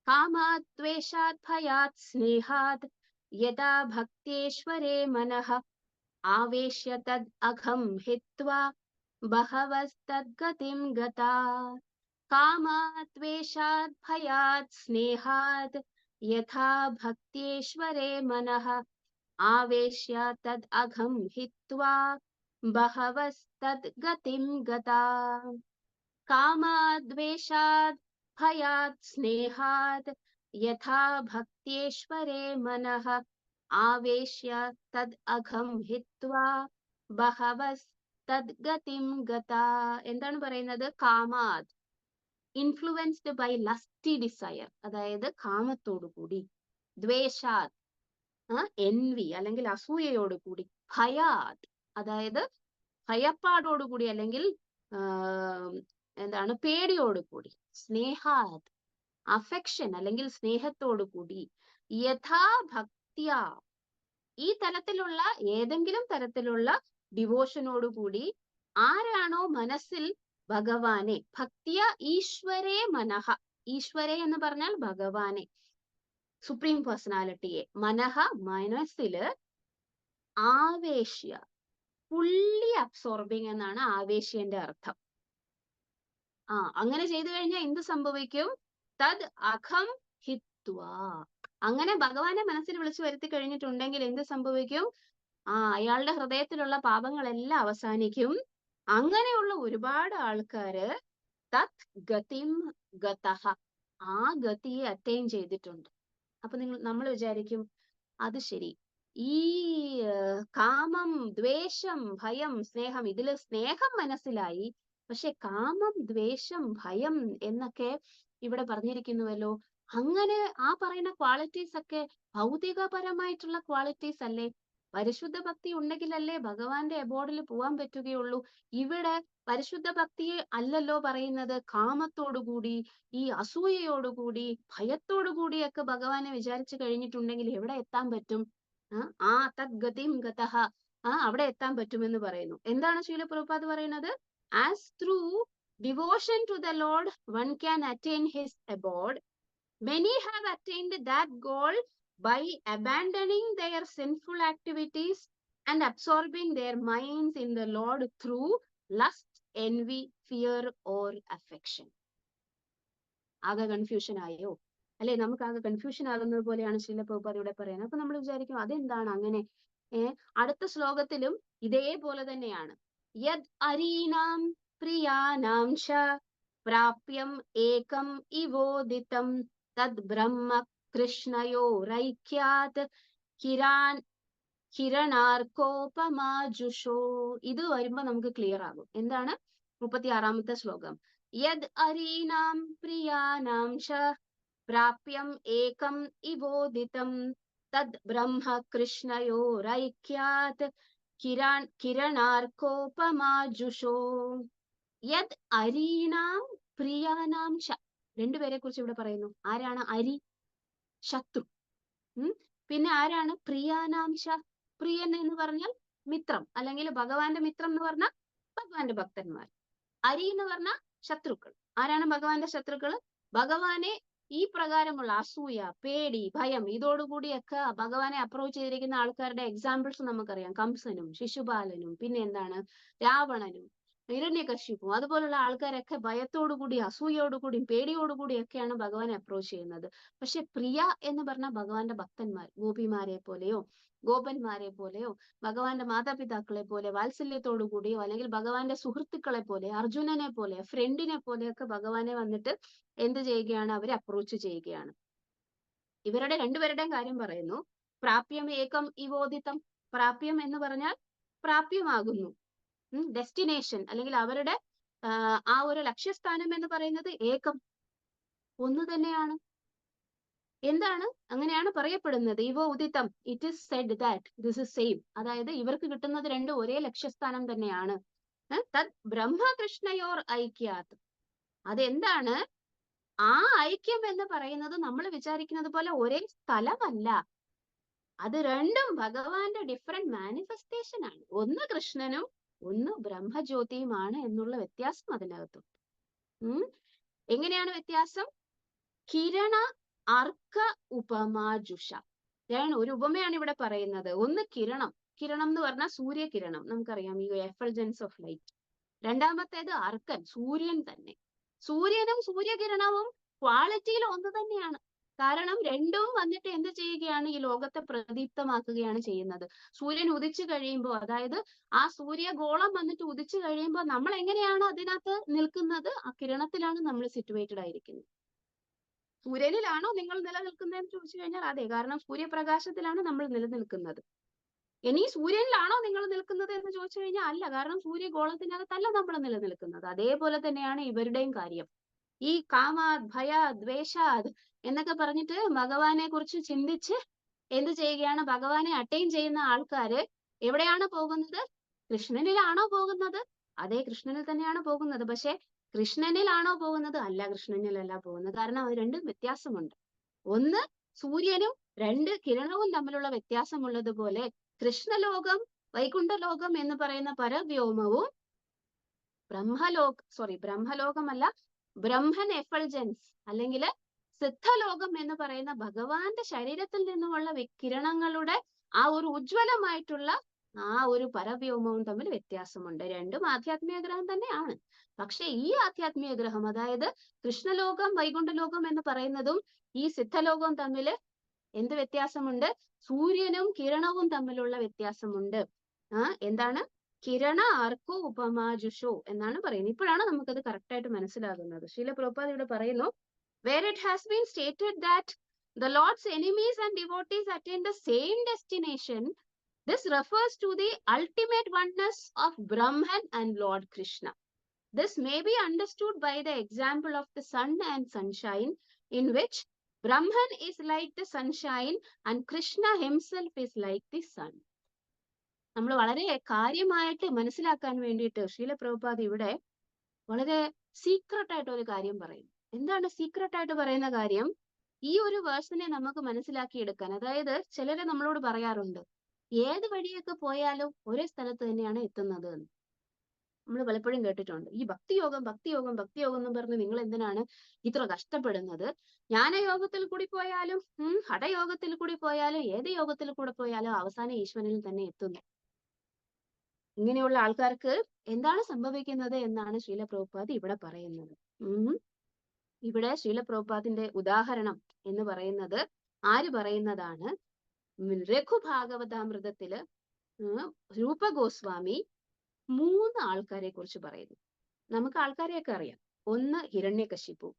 കാമാദ്വേഷാത് ഭയാത് സ്നേഹാത് യഥാ ഭക്തേശ്വരേ മനഃ ആവേശ്യ തദ് അഘം ഹിത്വാ ബഹവസ്തദ്ഗതിം ഗതാ. കാമാദ്വേഷാത് ഭയാത് സ്നേഹാത് യഥാ ഭക്തേശ്വരേ മനഃ ആവേശ്യ തദ് അഘം ഹിത്വാ ബഹവസ്തദ്ഗതിം ഗതാ. കാമാദ്വേഷാത് ഭയാത് സ്നേഹാത് യഥാ ഭക്തേശ്വരേ മനഃ ആവേശ്യ തദ് അഘം ഹിത്വാ ബഹവസ്തദ്ഗതിം ഗതാ. എന്താണ് പറയുന്നത്? കാമാത്, ഇൻഫ്ലുവൻസ്ഡ് ബൈ ലസ്റ്റി ഡിസയർ, അതായത് കാമത്തോടുകൂടി. ദ്വേഷാത്, എൻവി അല്ലെങ്കിൽ അസൂയയോടുകൂടി. ഭയാത്, അതായത് ഭയപ്പാടോടുകൂടി അല്ലെങ്കിൽ എന്താണ് പേടിയോടുകൂടി. സ്നേഹാത്, അഫെക്ഷൻ അല്ലെങ്കിൽ സ്നേഹത്തോടുകൂടി. യഥാ ഭക്തിയ, ഈ തലത്തിലുള്ള ഏതെങ്കിലും തരത്തിലുള്ള ഡിവോഷനോടുകൂടി. ആരാണോ മനസ്സിൽ ഭഗവാനെ, ഭക്തിയ ഈശ്വരേ മനഃ, ഈശ്വരേ എന്ന് പറഞ്ഞാൽ ഭഗവാനെ, സുപ്രീം പേഴ്സണാലിറ്റിയെ, മനഃ മനസ്സില്, ആവേശ്യ ഫുള്ളി അബ്സോർബിങ് എന്നാണ് ആവേശ്യന്റെ അർത്ഥം. അങ്ങനെ ചെയ്തു കഴിഞ്ഞാൽ എന്ത് സംഭവിക്കും? തദ് അഘം ഹിത്വാ, അങ്ങനെ ഭഗവാനെ മനസ്സിൽ വിളിച്ചു വരുത്തി കഴിഞ്ഞിട്ടുണ്ടെങ്കിൽ എന്ത് സംഭവിക്കും? അയാളുടെ ഹൃദയത്തിലുള്ള പാപങ്ങളെല്ലാം അവസാനിക്കും. അങ്ങനെയുള്ള ഒരുപാട് ആൾക്കാര് തത് ഗതിം ഗതഃ, ആ ഗതിയെ അറ്റൈൻ ചെയ്തിട്ടുണ്ട്. അപ്പൊ നമ്മൾ വിചാരിക്കും, അത് ശരി, ഈ കാമം, ദ്വേഷം, ഭയം, സ്നേഹം, ഇതില് സ്നേഹം മനസ്സിലായി, പക്ഷെ കാമം, ദ്വേഷം, ഭയം എന്നൊക്കെ ഇവിടെ പറഞ്ഞിരിക്കുന്നുവല്ലോ. അങ്ങനെ ആ പറയുന്ന ക്വാളിറ്റീസ് ഒക്കെ ഭൗതികപരമായിട്ടുള്ള ക്വാളിറ്റീസ് അല്ലേ? പരിശുദ്ധ ഭക്തി ഉണ്ടെങ്കിലല്ലേ ഭഗവാന്റെ അബോർഡിൽ പോവാൻ പറ്റുകയുള്ളൂ. ഇവിടെ പരിശുദ്ധ ഭക്തിയെ അല്ലല്ലോ പറയുന്നത്. കാമത്തോടുകൂടി, ഈ അസൂയയോടുകൂടി, ഭയത്തോടുകൂടിയൊക്കെ ഭഗവാനെ വിചാരിച്ചു കഴിഞ്ഞിട്ടുണ്ടെങ്കിൽ എവിടെ എത്താൻ പറ്റും? തദ്ഗതിം ഗതഃ, അവിടെ എത്താൻ പറ്റുമെന്ന് പറയുന്നു. എന്താണ് ശ്രീല പ്രഭുപാദ് പറയുന്നത്? As through devotion to the Lord one can attain his abode. Many have attained that goal by abandoning their sinful activities and absorbing their minds in the Lord through lust, envy, fear or affection. ആകെ കൺഫ്യൂഷൻ ആയോ അല്ലെ? നമുക്ക് ആകെ കൺഫ്യൂഷൻ ആകുന്നത് പോലെയാണ് ശ്രീല പ്രഭുപാദ് ഇവിടെ പറയുന്നത്. അപ്പൊ നമ്മൾ വിചാരിക്കും, അതെന്താണ് അങ്ങനെ? അടുത്ത ശ്ലോകത്തിലും ഇതേപോലെ തന്നെയാണ്. യദ് അരീനാം പ്രിയാനാം ച പ്രാപ്യം ഏകം ഇവോദിതം തദ് ബ്രഹ്മ കൃഷ്ണയോരൈക്യാത് കിരണാർക്കോപമാജുഷോ. ഇത് വരുമ്പോ നമുക്ക് ക്ലിയർ ആകും. എന്താണ്? 36-ാമത്തെ ശ്ലോകം. യദ് അരീനാം പ്രിയാനാം ച പ്രാപ്യം ഏകം ഇവോദിതം തദ് ബ്രഹ്മ കൃഷ്ണയോരൈക്യാത് കിരണാർക്കോപമാജുഷോ. യദ് അരീണാം പ്രിയാനാം ച, രണ്ടുപേരെ കുറിച്ച് ഇവിടെ പറയുന്നു. ആരാണ് അരി? ശത്രു. പിന്നെ ആരാണ് പ്രിയാനാം ച? പ്രിയൻ എന്ന് പറഞ്ഞാൽ മിത്രം, അല്ലെങ്കിൽ ഭഗവാന്റെ മിത്രം എന്ന് പറഞ്ഞാൽ ഭഗവാന്റെ ഭക്തന്മാർ. അരി എന്ന് പറഞ്ഞാൽ ശത്രുക്കൾ. ആരാണ് ഭഗവാന്റെ ശത്രുക്കൾ? ഭഗവാനെ ഈ പ്രകാരമുള്ള അസൂയ, പേടി, ഭയം ഇതോടുകൂടിയൊക്കെ ഭഗവാനെ അപ്രോച്ച് ചെയ്തിരിക്കുന്ന ആൾക്കാരുടെ എക്സാമ്പിൾസ് നമുക്കറിയാം. കംസനും ശിശുപാലനും, പിന്നെ എന്താണ്, രാവണനും. ഹിരണ്യകശിപു അതുപോലുള്ള ആൾക്കാരൊക്കെ ഭയത്തോടുകൂടി, അസൂയോടുകൂടിയും പേടിയോടുകൂടിയൊക്കെയാണ് ഭഗവാനെ അപ്രോച്ച് ചെയ്യുന്നത്. പക്ഷെ പ്രിയ എന്ന് പറഞ്ഞ ഭഗവാന്റെ ഭക്തന്മാർ, ഗോപിമാരെ പോലെയോ ഗോപന്മാരെ പോലെയോ ഭഗവാന്റെ മാതാപിതാക്കളെ പോലെ വാത്സല്യത്തോടു കൂടിയോ അല്ലെങ്കിൽ ഭഗവാന്റെ സുഹൃത്തുക്കളെ പോലെ, അർജുനനെ പോലെ, ഫ്രണ്ടിനെ പോലെയൊക്കെ ഭഗവാനെ വന്നിട്ട് എന്ത് ചെയ്യുകയാണ്? അവരെ അപ്രോച്ച് ചെയ്യുകയാണ്. ഇവരുടെ രണ്ടുപേരുടെയും കാര്യം പറയുന്നു. പ്രാപ്യം ഏകം ഇവോദിതം. പ്രാപ്യം എന്ന് പറഞ്ഞാൽ പ്രാപ്യമാകുന്നു. ഡെസ്റ്റിനേഷൻ അല്ലെങ്കിൽ അവരുടെ ആ ഒരു ലക്ഷ്യസ്ഥാനം എന്ന് പറയുന്നത് ഏകം, ഒന്ന് തന്നെയാണ്. എന്താണ്? അങ്ങനെയാണ് പറയപ്പെടുന്നത്. ഇവ ഉദിതം, it is said that this is same. അതായത് ഇവർക്ക് കിട്ടുന്നത് രണ്ടും ഒരേ ലക്ഷ്യസ്ഥാനം തന്നെയാണ്. തത് ബ്രഹ്മകൃഷ്ണയോർ ഐക്യാത്. അതെന്താണ്? ആ ഐക്യം എന്ന് പറയുന്നത് നമ്മൾ വിചാരിക്കുന്നത് പോലെ ഒരേ സ്ഥലമല്ല. അത് രണ്ടും ഭഗവാന്റെ ഡിഫറെന്റ് മാനിഫെസ്റ്റേഷൻ ആണ്. ഒന്ന് കൃഷ്ണനും ഒന്ന് ബ്രഹ്മജ്യോതിയുമാണ് എന്നുള്ള വ്യത്യാസം അതിനകത്തുണ്ട്. എങ്ങനെയാണ് വ്യത്യാസം? കിരണ അർക്ക ഉപമാജുഷ. ഒരു ഉപമയാണ് ഇവിടെ പറയുന്നത്. ഒന്ന് കിരണം. കിരണം എന്ന് പറഞ്ഞാൽ സൂര്യകിരണം, നമുക്കറിയാം, ഈ എഫൾജൻസ് ഓഫ് ലൈറ്റ്. രണ്ടാമത്തേത് അർക്കൻ, സൂര്യൻ തന്നെ. സൂര്യനും സൂര്യകിരണവും ക്വാളിറ്റിയിൽ ഒന്ന് തന്നെയാണ്. കാരണം രണ്ടും വന്നിട്ട് എന്ത് ചെയ്യുകയാണ്? ഈ ലോകത്തെ പ്രദീപ്തമാക്കുകയാണ് ചെയ്യുന്നത്. സൂര്യൻ ഉദിച്ചു കഴിയുമ്പോൾ, അതായത് ആ സൂര്യഗോളം വന്നിട്ട് ഉദിച്ചു കഴിയുമ്പോൾ നമ്മൾ എങ്ങനെയാണ് അതിനകത്ത് നിൽക്കുന്നത്? ആ കിരണത്തിലാണ് നമ്മൾ സിറ്റുവേറ്റഡ് ആയിരിക്കുന്നത്. സൂര്യനിലാണോ നിങ്ങൾ നിലനിൽക്കുന്നതെന്ന് ചോദിച്ചു കഴിഞ്ഞാൽ അതെ, കാരണം സൂര്യപ്രകാശത്തിലാണ് നമ്മൾ നിലനിൽക്കുന്നത്. ഇനി സൂര്യനിലാണോ നിങ്ങൾ നിൽക്കുന്നത് എന്ന് ചോദിച്ചു കഴിഞ്ഞാൽ അല്ല, കാരണം സൂര്യഗോളത്തിനകത്തല്ല നമ്മൾ നിലനിൽക്കുന്നത്. അതേപോലെ തന്നെയാണ് ഇവരുടെയും കാര്യം. ഈ കാമാത് ഭയാത് ദ്വേഷാത് എന്നൊക്കെ പറഞ്ഞിട്ട് ഭഗവാനെ കുറിച്ച് ചിന്തിച്ച് എന്ത് ചെയ്യുകയാണ്? ഭഗവാനെ അറ്റൈൻ ചെയ്യുന്ന ആൾക്കാര് എവിടെയാണ് പോകുന്നത്? കൃഷ്ണനിലാണോ പോകുന്നത്? അതേ, കൃഷ്ണനിൽ തന്നെയാണ് പോകുന്നത്. പക്ഷെ കൃഷ്ണനിലാണോ പോകുന്നത്? അല്ല, കൃഷ്ണനിലല്ല പോകുന്നത്. കാരണം അത് രണ്ടും വ്യത്യാസമുണ്ട്. ഒന്ന് സൂര്യനും രണ്ട് കിരണവും തമ്മിലുള്ള വ്യത്യാസമുള്ളതുപോലെ കൃഷ്ണലോകം, വൈകുണ്ഠലോകം എന്ന് പറയുന്ന പരവ്യോമവും ബ്രഹ്മലോകമല്ല, ബ്രഹ്മൻ എഫൾജൻസ് അല്ലെങ്കിൽ സിദ്ധലോകം എന്ന് പറയുന്ന ഭഗവാന്റെ ശരീരത്തിൽ നിന്നുമുള്ള കിരണങ്ങളുടെ ആ ഒരു ഉജ്ജ്വലമായിട്ടുള്ള ആ ഒരു പരവ്യോമവും തമ്മിൽ വ്യത്യാസമുണ്ട്. രണ്ടും ആധ്യാത്മിക ഗ്രഹം തന്നെയാണ്. പക്ഷെ ഈ ആധ്യാത്മിക ഗ്രഹം, അതായത് കൃഷ്ണലോകം വൈകുണ്ഠലോകം എന്ന് പറയുന്നതും ഈ സിദ്ധലോകവും തമ്മിൽ എന്ത് വ്യത്യാസമുണ്ട്? സൂര്യനും കിരണവും തമ്മിലുള്ള വ്യത്യാസമുണ്ട്. എന്താണ്? കിരണ അർക്കോ ഉപമാജുഷോ എന്നാണ് പറയുന്നത്. ഇപ്പോഴാണ് നമുക്കത് കറക്റ്റ് ആയിട്ട് മനസ്സിലാകുന്നത്. ശ്രീല പ്രഭുപാദ് ഇവിടെ പറയുന്നു, where it has been stated that the Lord's enemies and devotees attain the same destination, this refers to the ultimate oneness of Brahman and Lord Krishna. This may be understood by the example of the sun and sunshine, in which Brahman is like the sunshine and Krishna himself is like the sun. നമ്മൾ വളരെ കാര്യമായിട്ട് മനസ്സിലാക്കാൻ വേണ്ടിയിട്ട് ശ്രീല പ്രഭുപാദ് ഇവിടെ വളരെ സീക്രട്ട് ആയിട്ട് ഒരു കാര്യം പറയും. എന്താണ് സീക്രട്ട് ആയിട്ട് പറയുന്ന കാര്യം? ഈ ഒരു വേഴ്സിനെ നമുക്ക് മനസ്സിലാക്കിയെടുക്കാൻ, അതായത് ചിലര് നമ്മളോട് പറയാറുണ്ട്, ഏത് വഴിയൊക്കെ പോയാലും ഒരേ സ്ഥലത്ത് തന്നെയാണ് എത്തുന്നത് എന്ന്. നമ്മൾ പലപ്പോഴും കേട്ടിട്ടുണ്ട്. ഈ ഭക്തിയോഗം എന്ന് പറഞ്ഞ് നിങ്ങൾ എന്തിനാണ് ഇത്ര കഷ്ടപ്പെടുന്നത്? ജ്ഞാനയോഗത്തിൽ കൂടി പോയാലും ഹഠയോഗത്തിൽ കൂടി പോയാലും ഏത് യോഗത്തിൽ കൂടെ പോയാലും അവസാനം ഈശ്വരനിൽ തന്നെ എത്തുന്നു. ഇങ്ങനെയുള്ള ആൾക്കാർക്ക് എന്താണ് സംഭവിക്കുന്നത് എന്നാണ് ശ്രീല പ്രഭുപാദ് ഇവിടെ പറയുന്നത്. ഇവിടെ ശ്രീല പ്രഭുപാദിന്റെ ഉദാഹരണം എന്ന് പറയുന്നത് ആര് പറയുന്നതാണ്? രഘുഭാഗവതാമൃതത്തില് രൂപഗോസ്വാമി 3 ആൾക്കാരെ കുറിച്ച് പറയുന്നു. നമുക്ക് ആൾക്കാരെയൊക്കെ അറിയാം. 1 ഹിരണ്യകശിപു,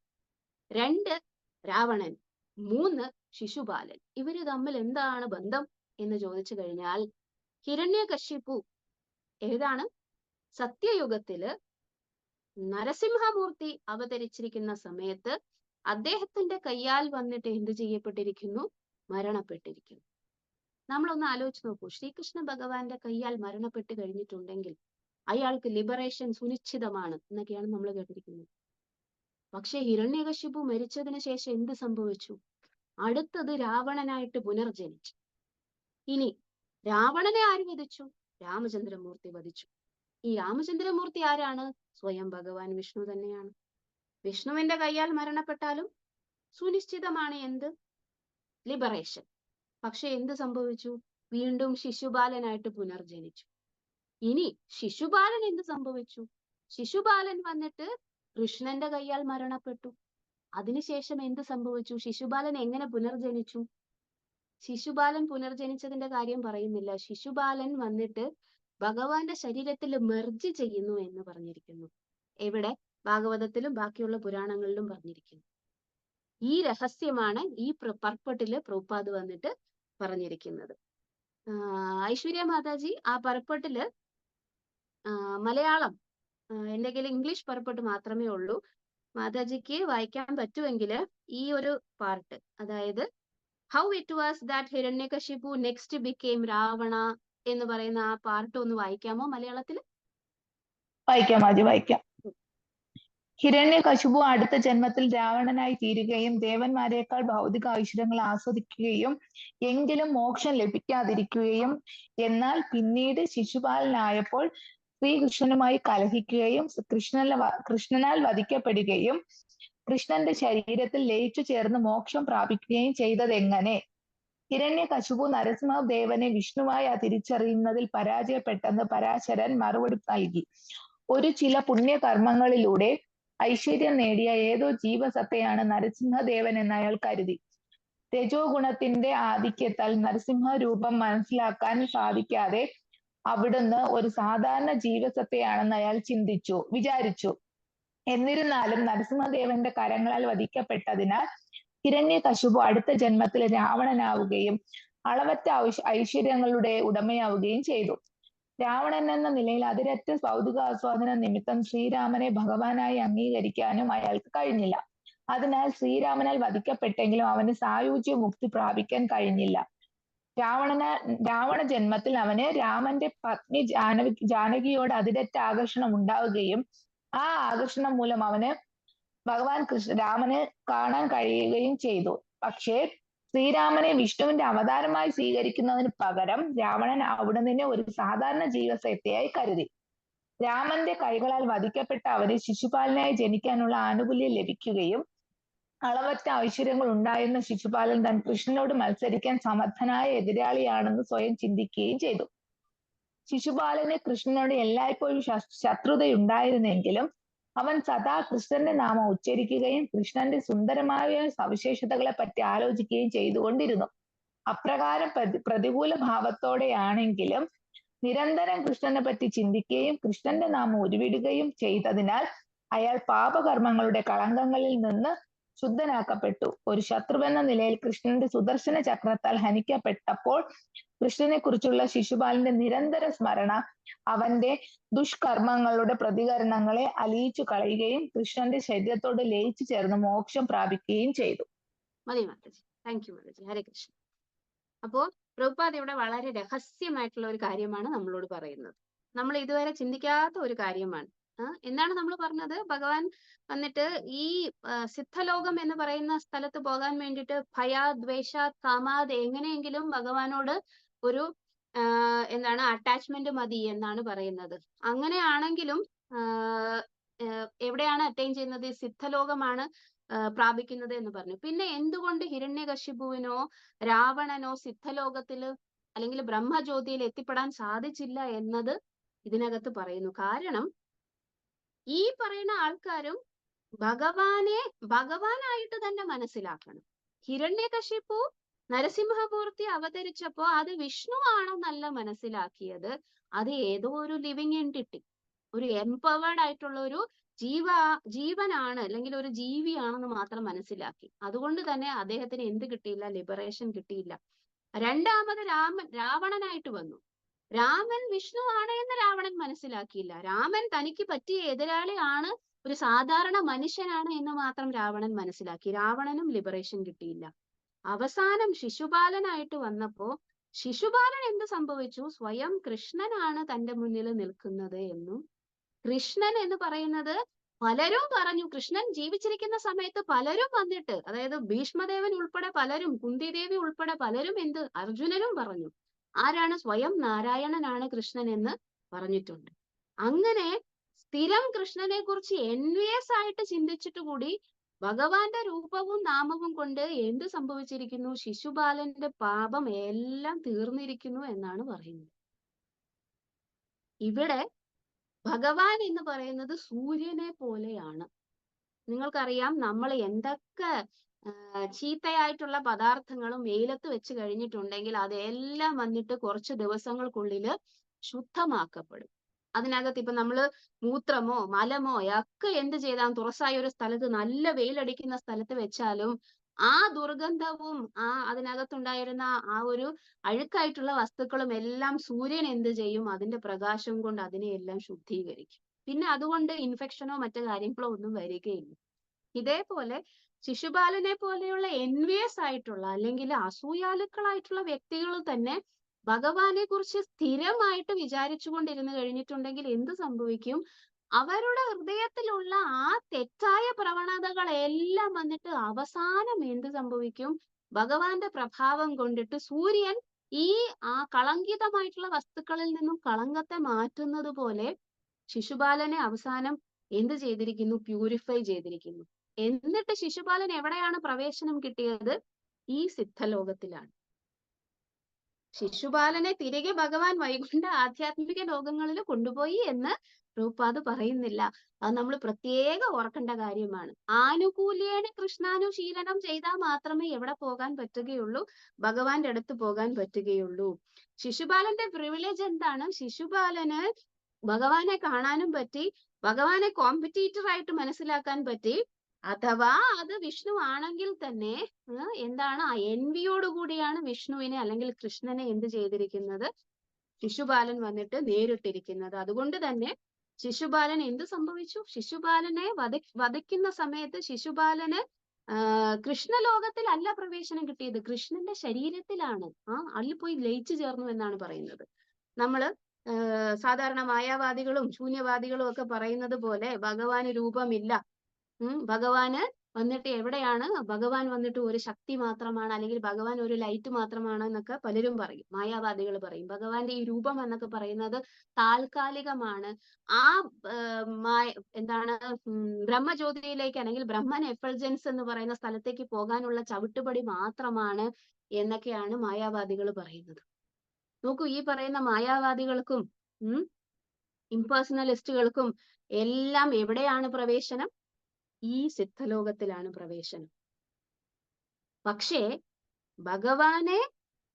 2 രാവണൻ, 3 ശിശുപാലൻ. ഇവര് തമ്മിൽ എന്താണ് ബന്ധം എന്ന് ചോദിച്ചു കഴിഞ്ഞാൽ, ഹിരണ്യകശിപു ഏതാണ്? സത്യയുഗത്തില് നരസിംഹമൂർത്തി അവതരിച്ചിരിക്കുന്ന സമയത്ത് അദ്ദേഹത്തിന്റെ കയ്യാൽ വന്നിട്ട് എന്ത് ചെയ്യപ്പെട്ടിരിക്കുന്നു? മരണപ്പെട്ടിരിക്കുന്നു. നമ്മളൊന്ന് ആലോചിച്ച് നോക്കൂ. ശ്രീകൃഷ്ണ ഭഗവാന്റെ കയ്യാൽ മരണപ്പെട്ട് കഴിഞ്ഞിട്ടുണ്ടെങ്കിൽ അയാൾക്ക് ലിബറേഷൻ സുനിശ്ചിതമാണ് എന്നൊക്കെയാണ് നമ്മൾ കേട്ടിരിക്കുന്നത്. പക്ഷെ ഹിരണ്യകശിപു മരിച്ചതിന് ശേഷം എന്ത് സംഭവിച്ചു? അടുത്തത് രാവണനായിട്ട് പുനർജനിച്ചു. ഇനി രാവണനെ ആര് വധിച്ചു? രാമചന്ദ്രമൂർത്തി വധിച്ചു. ഈ രാമചന്ദ്രമൂർത്തി ആരാണ്? സ്വയം ഭഗവാൻ വിഷ്ണു തന്നെയാണ്. വിഷ്ണുവിന്റെ കയ്യാൽ മരണപ്പെട്ടാലും സുനിശ്ചിതമാണ് എന്ത്? ലിബറേഷൻ. പക്ഷെ എന്ത് സംഭവിച്ചു? വീണ്ടും ശിശുപാലനായിട്ട് പുനർജനിച്ചു. ഇനി ശിശുപാലൻ എന്ത് സംഭവിച്ചു? ശിശുപാലൻ വന്നിട്ട് കൃഷ്ണന്റെ കൈയാൽ മരണപ്പെട്ടു. അതിനുശേഷം എന്ത് സംഭവിച്ചു? ശിശുപാലൻ എങ്ങനെ പുനർജനിച്ചു? ശിശുപാലൻ പുനർജനിച്ചതിന്റെ കാര്യം പറയുന്നില്ല. ശിശുപാലൻ വന്നിട്ട് ഭഗവാന്റെ ശരീരത്തിൽ മെർജ് ചെയ്യുന്നു എന്ന് പറഞ്ഞിരിക്കുന്നു. എവിടെ? ഭാഗവതത്തിലും ബാക്കിയുള്ള പുരാണങ്ങളിലും പറഞ്ഞിരിക്കുന്നു. ഈ രഹസ്യമാണ് ഈ പർപ്പട്ടില് പ്രഭുപാദ് വന്നിട്ട് പറഞ്ഞിരിക്കുന്നത്. ഐശ്വര്യ മാതാജി, ആ പർപ്പട്ടില് മലയാളം, എന്റെ കയ്യിൽ ഇംഗ്ലീഷ് പർപ്പട്ട് മാത്രമേ ഉള്ളൂ. മാതാജിക്ക് വായിക്കാൻ പറ്റുമെങ്കിൽ ഈ ഒരു പാർട്ട്, അതായത് how it was that Hiranyakashipu next became Ravana എന്ന് പറയുന്ന ആ പാർട്ട് ഒന്ന് വായിക്കാമോ മലയാളത്തിൽ? വായിക്കാം മാജി, വായിക്കാം. ഹിരണ്യകശിപു അടുത്ത ജന്മത്തിൽ രാവണനായി തീരുകയും ദേവന്മാരെക്കാൾ ഭൗതിക ഐശ്വര്യങ്ങൾ ആസ്വദിക്കുകയും എങ്കിലും മോക്ഷം ലഭിക്കാതിരിക്കുകയും എന്നാൽ പിന്നീട് ശിശുപാലനായപ്പോൾ ശ്രീകൃഷ്ണനുമായി കലഹിക്കുകയും കൃഷ്ണനാൽ വധിക്കപ്പെടുകയും കൃഷ്ണന്റെ ശരീരത്തിൽ ലയിച്ചു ചേർന്ന് മോക്ഷം പ്രാപിക്കുകയും ചെയ്തതെങ്ങനെ? ഹിരണ്യകശിപു നരസിംഹദേവനെ വിഷ്ണുവായി തിരിച്ചറിയുന്നതിൽ പരാജയപ്പെട്ടെന്ന് പരാശരൻ മറുപടി നൽകി. ചില പുണ്യകർമ്മങ്ങളിലൂടെ ഐശ്വര്യം നേടിയ ഏതോ ജീവസത്തയാണ് നരസിംഹദേവൻ എന്ന് അയാൾ കരുതി. രജോ ഗുണത്തിന്റെ ആധിക്യത്താൽ നരസിംഹ രൂപം മനസ്സിലാക്കാൻ സാധിക്കാതെ അവിടുന്ന് ഒരു സാധാരണ ജീവസത്തയാണെന്ന് അയാൾ വിചാരിച്ചു. എന്നിരുന്നാലും നരസിംഹദേവന്റെ കരങ്ങളാൽ വധിക്കപ്പെട്ടതിനാൽ ഹിരണ്യകശിപു അടുത്ത ജന്മത്തിൽ രാവണനാവുകയും അളവറ്റ ഐശ്വര്യങ്ങളുടെ ഉടമയാവുകയും ചെയ്തു. രാവണൻ എന്ന നിലയിൽ അതിരറ്റ ഭൗതികാസ്വാദന നിമിത്തം ശ്രീരാമനെ ഭഗവാനായി അംഗീകരിക്കാനും അയാൾക്ക് കഴിഞ്ഞില്ല. അതിനാൽ ശ്രീരാമനാൽ വധിക്കപ്പെട്ടെങ്കിലും അവന് സായുജ്യ മുക്തി പ്രാപിക്കാൻ കഴിഞ്ഞില്ല. രാവണ ജന്മത്തിൽ അവന് രാമന്റെ പത്നി ജാനകിയോട് അതിരറ്റ ആകർഷണം ഉണ്ടാവുകയും ആ ആകർഷണം മൂലം അവന് ഭഗവാൻ രാമനെ കാണാൻ കഴിയുകയും ചെയ്തു. പക്ഷേ ശ്രീരാമനെ വിഷ്ണുവിന്റെ അവതാരമായി സ്വീകരിക്കുന്നതിന് പകരം രാവണൻ അവിടുന്ന് ഒരു സാധാരണ ജീവസത്തയായി കരുതി. രാമന്റെ കൈകളാൽ വധിക്കപ്പെട്ട അവന് ശിശുപാലനായി ജനിക്കാനുള്ള ആനുകൂല്യം ലഭിക്കുകയും അളവറ്റ ഐശ്വര്യങ്ങൾ ഉണ്ടായിരുന്ന ശിശുപാലൻ താൻ കൃഷ്ണനോട് മത്സരിക്കാൻ സമർത്ഥനായ എതിരാളിയാണെന്ന് സ്വയം ചിന്തിക്കുകയും ചെയ്തു. ശിശുപാലന് കൃഷ്ണനോട് എല്ലായ്പ്പോഴും ശത്രുതയുണ്ടായിരുന്നെങ്കിലും അവൻ സദാ കൃഷ്ണന്റെ നാമം ഉച്ചരിക്കുകയും കൃഷ്ണന്റെ സുന്ദരമായ സവിശേഷതകളെ പറ്റി ആലോചിക്കുകയും ചെയ്തുകൊണ്ടിരുന്നു. അപ്രകാരം പ്രതികൂല ഭാവത്തോടെയാണെങ്കിലും നിരന്തരം കൃഷ്ണനെ പറ്റി ചിന്തിക്കുകയും കൃഷ്ണന്റെ നാമം ഉരുവിടുകയും ചെയ്തതിനാൽ അയാൾ പാപകർമ്മങ്ങളുടെ കളങ്കങ്ങളിൽ നിന്ന് ശുദ്ധനാക്കപ്പെട്ടു. ഒരു ശത്രുവെന്ന നിലയിൽ കൃഷ്ണന്റെ സുദർശന ചക്രത്താൽ ഹനിക്കപ്പെട്ടപ്പോൾ കൃഷ്ണനെ കുറിച്ചുള്ള ശിശുപാലന്റെ നിരന്തര സ്മരണ അവന്റെ ദുഷ്കർമ്മങ്ങളുടെ പ്രതികരണങ്ങളെ അലിയിച്ചു കളയുകയും കൃഷ്ണന്റെ ശരീരത്തോട് ലയിച്ചു ചേർന്ന് മോക്ഷം പ്രാപിക്കുകയും ചെയ്തു. മതി മാതാജി, താങ്ക് യു മാതാജി. ഹരേ കൃഷ്ണ. അപ്പോ പ്രഭുപാദ് ഇവിടെ വളരെ രഹസ്യമായിട്ടുള്ള ഒരു കാര്യമാണ് നമ്മളോട് പറയുന്നത്. നമ്മൾ ഇതുവരെ ചിന്തിക്കാത്ത ഒരു കാര്യമാണ്. എന്താണ് നമ്മൾ പറഞ്ഞത്? ഭഗവാൻ വന്നിട്ട് ഈ സിദ്ധലോകം എന്ന് പറയുന്ന സ്ഥലത്ത് പോകാൻ വേണ്ടിയിട്ട് ഭയാദ്വേഷ കാമാത് എങ്ങനെയെങ്കിലും ഭഗവാനോട് ഒരു എന്താണ് അറ്റാച്ച്മെന്റ് മതി എന്നാണ് പറയുന്നത്. അങ്ങനെയാണെങ്കിലും എവിടെയാണ് അറ്റൈൻ ചെയ്യുന്നത്? സിദ്ധലോകമാണ് പ്രാപിക്കുന്നത് എന്ന് പറഞ്ഞു. പിന്നെ എന്തുകൊണ്ട് ഹിരണ്യകശിപുവിനോ രാവണനോ സിദ്ധലോകത്തില് അല്ലെങ്കിൽ ബ്രഹ്മജ്യോതിയിൽ എത്തിപ്പെടാൻ സാധിച്ചില്ല എന്നത് ഇതിനകത്ത് പറയുന്നു. കാരണം ഈ പറയുന്ന ആൾക്കാരും ഭഗവാനായിട്ട് തന്നെ മനസ്സിലാക്കണം. ഹിരണ്യകശിപു നരസിംഹമൂർത്തി അവതരിച്ചപ്പോ അത് വിഷ്ണു ആണെന്നല്ല മനസ്സിലാക്കിയത്, അത് ഏതോ ഒരു ലിവിങ് എൻറ്റിറ്റി, ഒരു എംപവേർഡ് ആയിട്ടുള്ള ഒരു ജീവനാണ് അല്ലെങ്കിൽ ഒരു ജീവിയാണെന്ന് മാത്രം മനസ്സിലാക്കി. അതുകൊണ്ട് തന്നെ അദ്ദേഹത്തിന് എന്ത് കിട്ടിയില്ല? ലിബറേഷൻ കിട്ടിയില്ല. രണ്ടാമത് രാവണനായിട്ട് വന്നു. രാമൻ വിഷ്ണു ആണ് എന്ന് രാവണൻ മനസ്സിലാക്കിയില്ല. രാമൻ തനിക്ക് പറ്റിയ എതിരാളിയാണ്, ഒരു സാധാരണ മനുഷ്യനാണ് എന്ന് മാത്രം രാവണൻ മനസ്സിലാക്കി. രാവണനും ലിബറേഷൻ കിട്ടിയില്ല. അവസാനം ശിശുപാലനായിട്ട് വന്നപ്പോ ശിശുപാലൻ എന്ത് സംഭവിച്ചു? സ്വയം കൃഷ്ണനാണ് തന്റെ മുന്നിൽ നിൽക്കുന്നത് എന്നും കൃഷ്ണൻ എന്ന് പറയുന്നത് പലരും പറഞ്ഞു. കൃഷ്ണൻ ജീവിച്ചിരിക്കുന്ന സമയത്ത് പലരും വന്നിട്ട്, അതായത് ഭീഷ്മദേവൻ ഉൾപ്പെടെ പലരും, കുന്തിദേവി ഉൾപ്പെടെ പലരും അർജുനനും പറഞ്ഞു ആരാണ്? സ്വയം നാരായണനാണ് കൃഷ്ണൻ എന്ന് പറഞ്ഞിട്ടുണ്ട്. അങ്ങനെ സ്ഥിരം കൃഷ്ണനെ കുറിച്ച് എൻവിയസ് ആയിട്ട് ചിന്തിച്ചിട്ട് കൂടി ഭഗവാന്റെ രൂപവും നാമവും കൊണ്ട് എന്ത് സംഭവിച്ചിരിക്കുന്നു? ശിശുപാലന്റെ പാപം എല്ലാം തീർന്നിരിക്കുന്നു എന്നാണ് പറയുന്നത്. ഇവിടെ ഭഗവാൻ എന്ന് പറയുന്നത് സൂര്യനെ പോലെയാണ്. നിങ്ങൾക്കറിയാം നമ്മൾ എന്തൊക്കെ ചീത്തയായിട്ടുള്ള പദാർത്ഥങ്ങളും വെയിലത്ത് വെച്ച് കഴിഞ്ഞിട്ടുണ്ടെങ്കിൽ അതെല്ലാം വന്നിട്ട് കുറച്ച് ദിവസങ്ങൾക്കുള്ളിൽ ശുദ്ധമാക്കപ്പെടും. അതിനകത്ത് ഇപ്പൊ നമ്മള് മൂത്രമോ മലമോ ഒക്കെ എന്ത് ചെയ്താൽ തുറസായ ഒരു സ്ഥലത്ത് നല്ല വെയിലടിക്കുന്ന സ്ഥലത്ത് വെച്ചാലും ആ ദുർഗന്ധവും അതിനകത്തുണ്ടായിരുന്ന ആ ഒരു അഴുക്കായിട്ടുള്ള വസ്തുക്കളും എല്ലാം സൂര്യൻ എന്ത് ചെയ്യും? അതിന്റെ പ്രകാശം കൊണ്ട് അതിനെ എല്ലാം ശുദ്ധീകരിക്കും. പിന്നെ അതുകൊണ്ട് ഇൻഫെക്ഷനോ മറ്റു കാര്യങ്ങളോ ഒന്നും വരികയില്ല. ഇതേപോലെ ശിശുപാലനെ പോലെയുള്ള എൻവിയസ് ആയിട്ടുള്ള അല്ലെങ്കിൽ അസൂയാലുക്കളായിട്ടുള്ള വ്യക്തികൾ തന്നെ ഭഗവാനെ കുറിച്ച് സ്ഥിരമായിട്ട് വിചാരിച്ചു കൊണ്ടിരുന്നു കഴിഞ്ഞിട്ടുണ്ടെങ്കിൽ എന്ത് സംഭവിക്കും? അവരുടെ ഹൃദയത്തിലുള്ള ആ തെറ്റായ പ്രവണതകളെല്ലാം വന്നിട്ട് അവസാനം എന്ത് സംഭവിക്കും? ഭഗവാന്റെ പ്രഭാവം കൊണ്ടിട്ട് സൂര്യൻ ഈ കളങ്കിതമായിട്ടുള്ള വസ്തുക്കളിൽ നിന്നും കളങ്കത്തെ മാറ്റുന്നത് പോലെ ശിശുപാലനെ അവസാനം എന്ത് ചെയ്തിരിക്കുന്നു? പ്യൂരിഫൈ ചെയ്തിരിക്കുന്നു. എന്നിട്ട് ശിശുപാലൻ എവിടെയാണ് പ്രവേശനം കിട്ടിയത്? ഈ സിദ്ധലോകത്തിലാണ്. ശിശുപാലനെ തിരികെ ഭഗവാൻ വൈകുണ്ഠ ആധ്യാത്മിക ലോകങ്ങളിൽ കൊണ്ടുപോയി എന്ന് പ്രഭുപാദ് പറയുന്നില്ല. അത് നമ്മൾ പ്രത്യേകം ഓർക്കേണ്ട കാര്യമാണ്. ആനുകൂല്യേന കൃഷ്ണാനുശീലനം ചെയ്താൽ മാത്രമേ എവിടെ പോകാൻ പറ്റുകയുള്ളൂ? ഭഗവാന്റെ അടുത്ത് പോകാൻ പറ്റുകയുള്ളൂ. ശിശുപാലന്റെ പ്രിവിലേജ് എന്താണ്? ശിശുപാലന് ഭഗവാനെ കാണാനും പറ്റി, ഭഗവാനെ കോമ്പറ്റീറ്റർ ആയിട്ട് മനസ്സിലാക്കാൻ പറ്റി. അഥവാ അത് വിഷ്ണു ആണെങ്കിൽ തന്നെ എന്താണ്? ആ envy-യോട് കൂടിയാണ് വിഷ്ണുവിനെ അല്ലെങ്കിൽ കൃഷ്ണനെ എന്ത് ചെയ്തിരിക്കുന്നത്? ശിശുപാലൻ വന്നിട്ട് നേരിട്ടിരിക്കുന്നത്. അതുകൊണ്ട് തന്നെ ശിശുപാലൻ എന്ത് സംഭവിച്ചു? ശിശുപാലനെ വധിക്കുന്ന സമയത്ത് ശിശുപാലന് കൃഷ്ണലോകത്തിലല്ല പ്രവേശനം കിട്ടിയത്, കൃഷ്ണന്റെ ശരീരത്തിലാണ്. അതിൽ പോയി ലയിച്ചു ചേർന്നു എന്നാണ് പറയുന്നത്. നമ്മള് സാധാരണ മായാവാദികളും ശൂന്യവാദികളും ഒക്കെ പറയുന്നത് പോലെ ഭഗവാന് രൂപമില്ല, ഭഗവാന് വന്നിട്ട് എവിടെയാണ്? ഭഗവാൻ വന്നിട്ട് ഒരു ശക്തി മാത്രമാണ്, അല്ലെങ്കിൽ ഭഗവാൻ ഒരു ലൈറ്റ് മാത്രമാണ് എന്നൊക്കെ പലരും പറയും. മായാവാദികൾ പറയും ഭഗവാന്റെ ഈ രൂപം എന്നൊക്കെ പറയുന്നത് താൽക്കാലികമാണ്. ആ എന്താണ് ബ്രഹ്മജ്യോതിയിലേക്ക് അല്ലെങ്കിൽ ബ്രഹ്മൻ എഫൾജൻസ് എന്ന് പറയുന്ന സ്ഥലത്തേക്ക് പോകാനുള്ള ചവിട്ടുപടി മാത്രമാണ് എന്നൊക്കെയാണ് മായാവാദികൾ പറയുന്നത്. നോക്കൂ, ഈ പറയുന്ന മായാവാദികൾക്കും ഇംപേഴ്സണലിസ്റ്റുകൾക്കും എല്ലാം എവിടെയാണ് പ്രവേശനം? ഈ സിദ്ധലോകത്തിലാണ് പ്രവേശനം. പക്ഷേ ഭഗവാനെ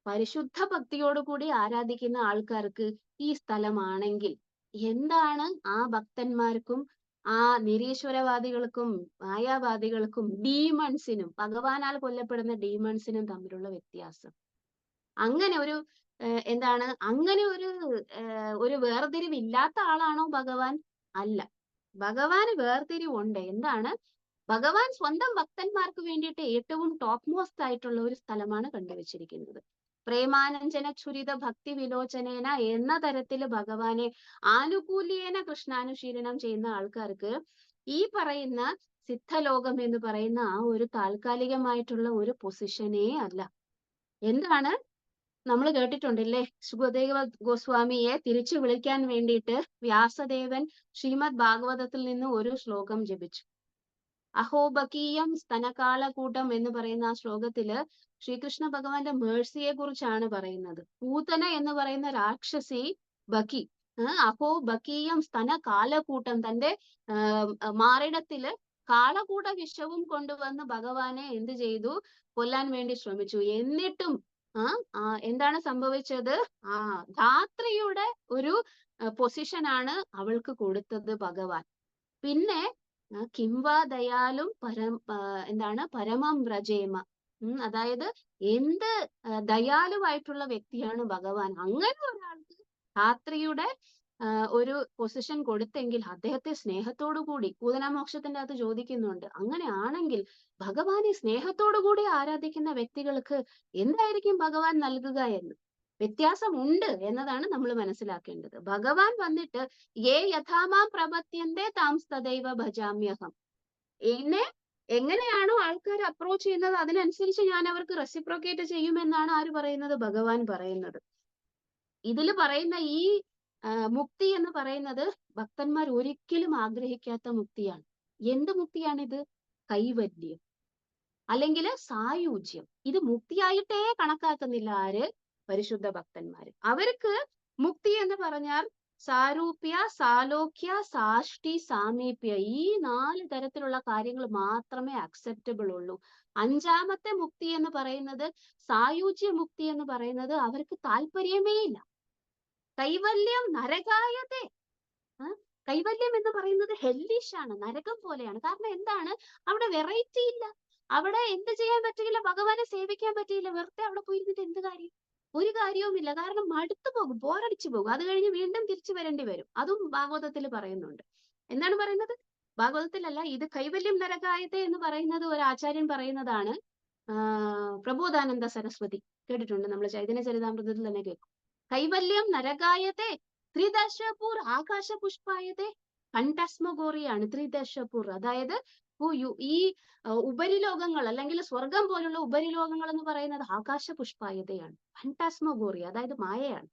പരിശുദ്ധ ഭക്തിയോടുകൂടി ആരാധിക്കുന്ന ആൾക്കാർക്ക് ഈ സ്ഥലമാണെങ്കിൽ എന്താണ് ആ ഭക്തന്മാർക്കും ആ നിരീശ്വരവാദികൾക്കും മായാവാദികൾക്കും ഡീമൺസിനും ഭഗവാനാൽ കൊല്ലപ്പെടുന്ന ഡീമൺസിനും തമ്മിലുള്ള വ്യത്യാസം? അങ്ങനെ ഒരു എന്താണ്? അങ്ങനെ ഒരു വേർതിരിവില്ലാത്ത ആളാണോ ഭഗവാൻ? അല്ല. ഭഗവാന് വേർതിരിവുണ്ട്. എന്താണ്? ഭഗവാൻ സ്വന്തം ഭക്തന്മാർക്ക് വേണ്ടിയിട്ട് ഏറ്റവും ടോപ്പ് മോസ്റ്റ് ആയിട്ടുള്ള ഒരു സ്ഥലമാണ് കണ്ടുവച്ചിരിക്കുന്നത്. പ്രേമാനഞ്ജന ഛുരിത ഭക്തി വിലോചനേന എന്ന തരത്തിൽ ഭഗവാനെ ആനുകൂല്യേന കൃഷ്ണാനുശീലനം ചെയ്യുന്ന ആൾക്കാർക്ക് ഈ പറയുന്ന സിദ്ധലോകം എന്ന് പറയുന്ന ആ ഒരു താൽക്കാലികമായിട്ടുള്ള ഒരു പൊസിഷനേ അല്ല. എന്താണ്? നമ്മൾ കേട്ടിട്ടുണ്ടല്ലേ, സുഖദേവ ഗോസ്വാമിയെ തിരിച്ചു വിളിക്കാൻ വേണ്ടിയിട്ട് വ്യാസദേവൻ ശ്രീമദ് ഭാഗവതത്തിൽ നിന്ന് ഒരു ശ്ലോകം ജപിച്ചു. അഹോബകീയം സ്തനകാലകൂട്ടം എന്ന് പറയുന്ന ആ ശ്ലോകത്തില് ശ്രീകൃഷ്ണ ഭഗവാന്റെ മേഴ്സിയെ കുറിച്ചാണ് പറയുന്നത്. പൂതന എന്ന് പറയുന്ന രാക്ഷസി ബക്കി അഹോബകീയം സ്തനകാലകൂട്ടം തന്റെ മാറിടത്തില് കാളകൂട വിഷവും കൊണ്ടുവന്ന് ഭഗവാനെ എന്ത് ചെയ്തു? കൊല്ലാൻ വേണ്ടി ശ്രമിച്ചു. എന്നിട്ടും എന്താണ് സംഭവിച്ചത്? ധാത്രിയുടെ ഒരു പൊസിഷനാണ് അവൾക്ക് കൊടുത്തത് ഭഗവാൻ. പിന്നെ കിംവാ ദയാലും എന്താണ് പരമം വ്രജേമ, അതായത് എന്ത് ദയാലുവായിട്ടുള്ള വ്യക്തിയാണ് ഭഗവാൻ. അങ്ങനെ ഒരാൾക്ക് ധാത്രിയുടെ ഒരു പൊസിഷൻ കൊടുത്തെങ്കിൽ അദ്ദേഹത്തെ സ്നേഹത്തോടു കൂടി, പൂതനാമോക്ഷത്തിന്റെ അകത്ത് ചോദിക്കുന്നുണ്ട്, അങ്ങനെയാണെങ്കിൽ ഭഗവാനെ സ്നേഹത്തോടു കൂടി ആരാധിക്കുന്ന വ്യക്തികൾക്ക് എന്തായിരിക്കും ഭഗവാൻ നൽകുക എന്ന് വ്യത്യാസമുണ്ട് എന്നതാണ് നമ്മൾ മനസ്സിലാക്കേണ്ടത്. ഭഗവാൻ വന്നിട്ട് യേ യഥാമാം പ്രപത്യന്തേ താം തദൈവ ഭജാമ്യഹം, എന്നെ എങ്ങനെയാണോ ആൾക്കാർ അപ്രോച്ച് ചെയ്യുന്നത് അതിനനുസരിച്ച് ഞാൻ അവർക്ക് റെസിപ്രോക്കേറ്റ് ചെയ്യുമെന്നാണ് ആര് പറയുന്നത്? ഭഗവാൻ പറയുന്നത്. ഇതിൽ പറയുന്ന ഈ മുക്തി എന്ന് പറയുന്നത് ഭക്തന്മാർ ഒരിക്കലും ആഗ്രഹിക്കാത്ത മുക്തിയാണ്. എന്ത് മുക്തിയാണിത്? കൈവല്യം അല്ലെങ്കിൽ സായുജ്യം. ഇത് മുക്തിയായിട്ടേ കണക്കാക്കുന്നില്ല ആര്? പരിശുദ്ധ ഭക്തന്മാര്. അവർക്ക് മുക്തി എന്ന് പറഞ്ഞാൽ സാരൂപ്യ, സാലോക്യ, സാഷ്ടി, സാമീപ്യ, ഈ 4 തരത്തിലുള്ള കാര്യങ്ങൾ മാത്രമേ അക്സെപ്റ്റബിൾ ഉള്ളൂ. അഞ്ചാമത്തെ മുക്തി എന്ന് പറയുന്നത്, സായുജ്യ മുക്തി എന്ന് പറയുന്നത് അവർക്ക് താല്പര്യമേ ഇല്ല. കൈവല്യം നരകായതേ. കൈവല്യം എന്ന് പറയുന്നത് ഹെല്ലിഷ് ആണ്, നരകം പോലെയാണ്. കാരണം എന്താണ്, അവിടെ വെറൈറ്റി ഇല്ല, അവിടെ എന്ത് ചെയ്യാൻ പറ്റില്ല, ഭഗവാനെ സേവിക്കാൻ പറ്റിയില്ല. വെറുതെ അവിടെ പോയിരുന്നിട്ട് എന്ത് കാര്യം? ഒരു കാര്യവുമില്ല. കാരണം മടുത്തു പോകും, ബോറടിച്ചു പോകും. അത് കഴിഞ്ഞ് വീണ്ടും തിരിച്ചു വരേണ്ടി വരും. അതും ഭാഗവതത്തിൽ പറയുന്നുണ്ട്. എന്താണ് പറയുന്നത്? ഭാഗവതത്തിലല്ല, ഇത് കൈവല്യം നരകായത്തെ എന്ന് പറയുന്നത് ഒരു ആചാര്യൻ പറയുന്നതാണ്. പ്രബോധാനന്ദ സരസ്വതി കേട്ടിട്ടുണ്ട്, നമ്മൾ ചൈതന്യ ചരിതാമൃതത്തിൽ തന്നെ കേൾക്കും. കൈവല്യം നരകായത്തെ ത്രിദശപൂർ ആകാശ പുഷ്പായത്തെ. കണ്ടസ്മഗോറിയാണ് ത്രിദശപൂർ. അതായത് ഈ ഉപരിലോകങ്ങൾ അല്ലെങ്കിൽ സ്വർഗം പോലുള്ള ഉപരിലോകങ്ങൾ എന്ന് പറയുന്നത് ആകാശ പുഷ്പായതയാണ്, ഫാന്റാസ്മഗോറി, അതായത് മായയാണ്.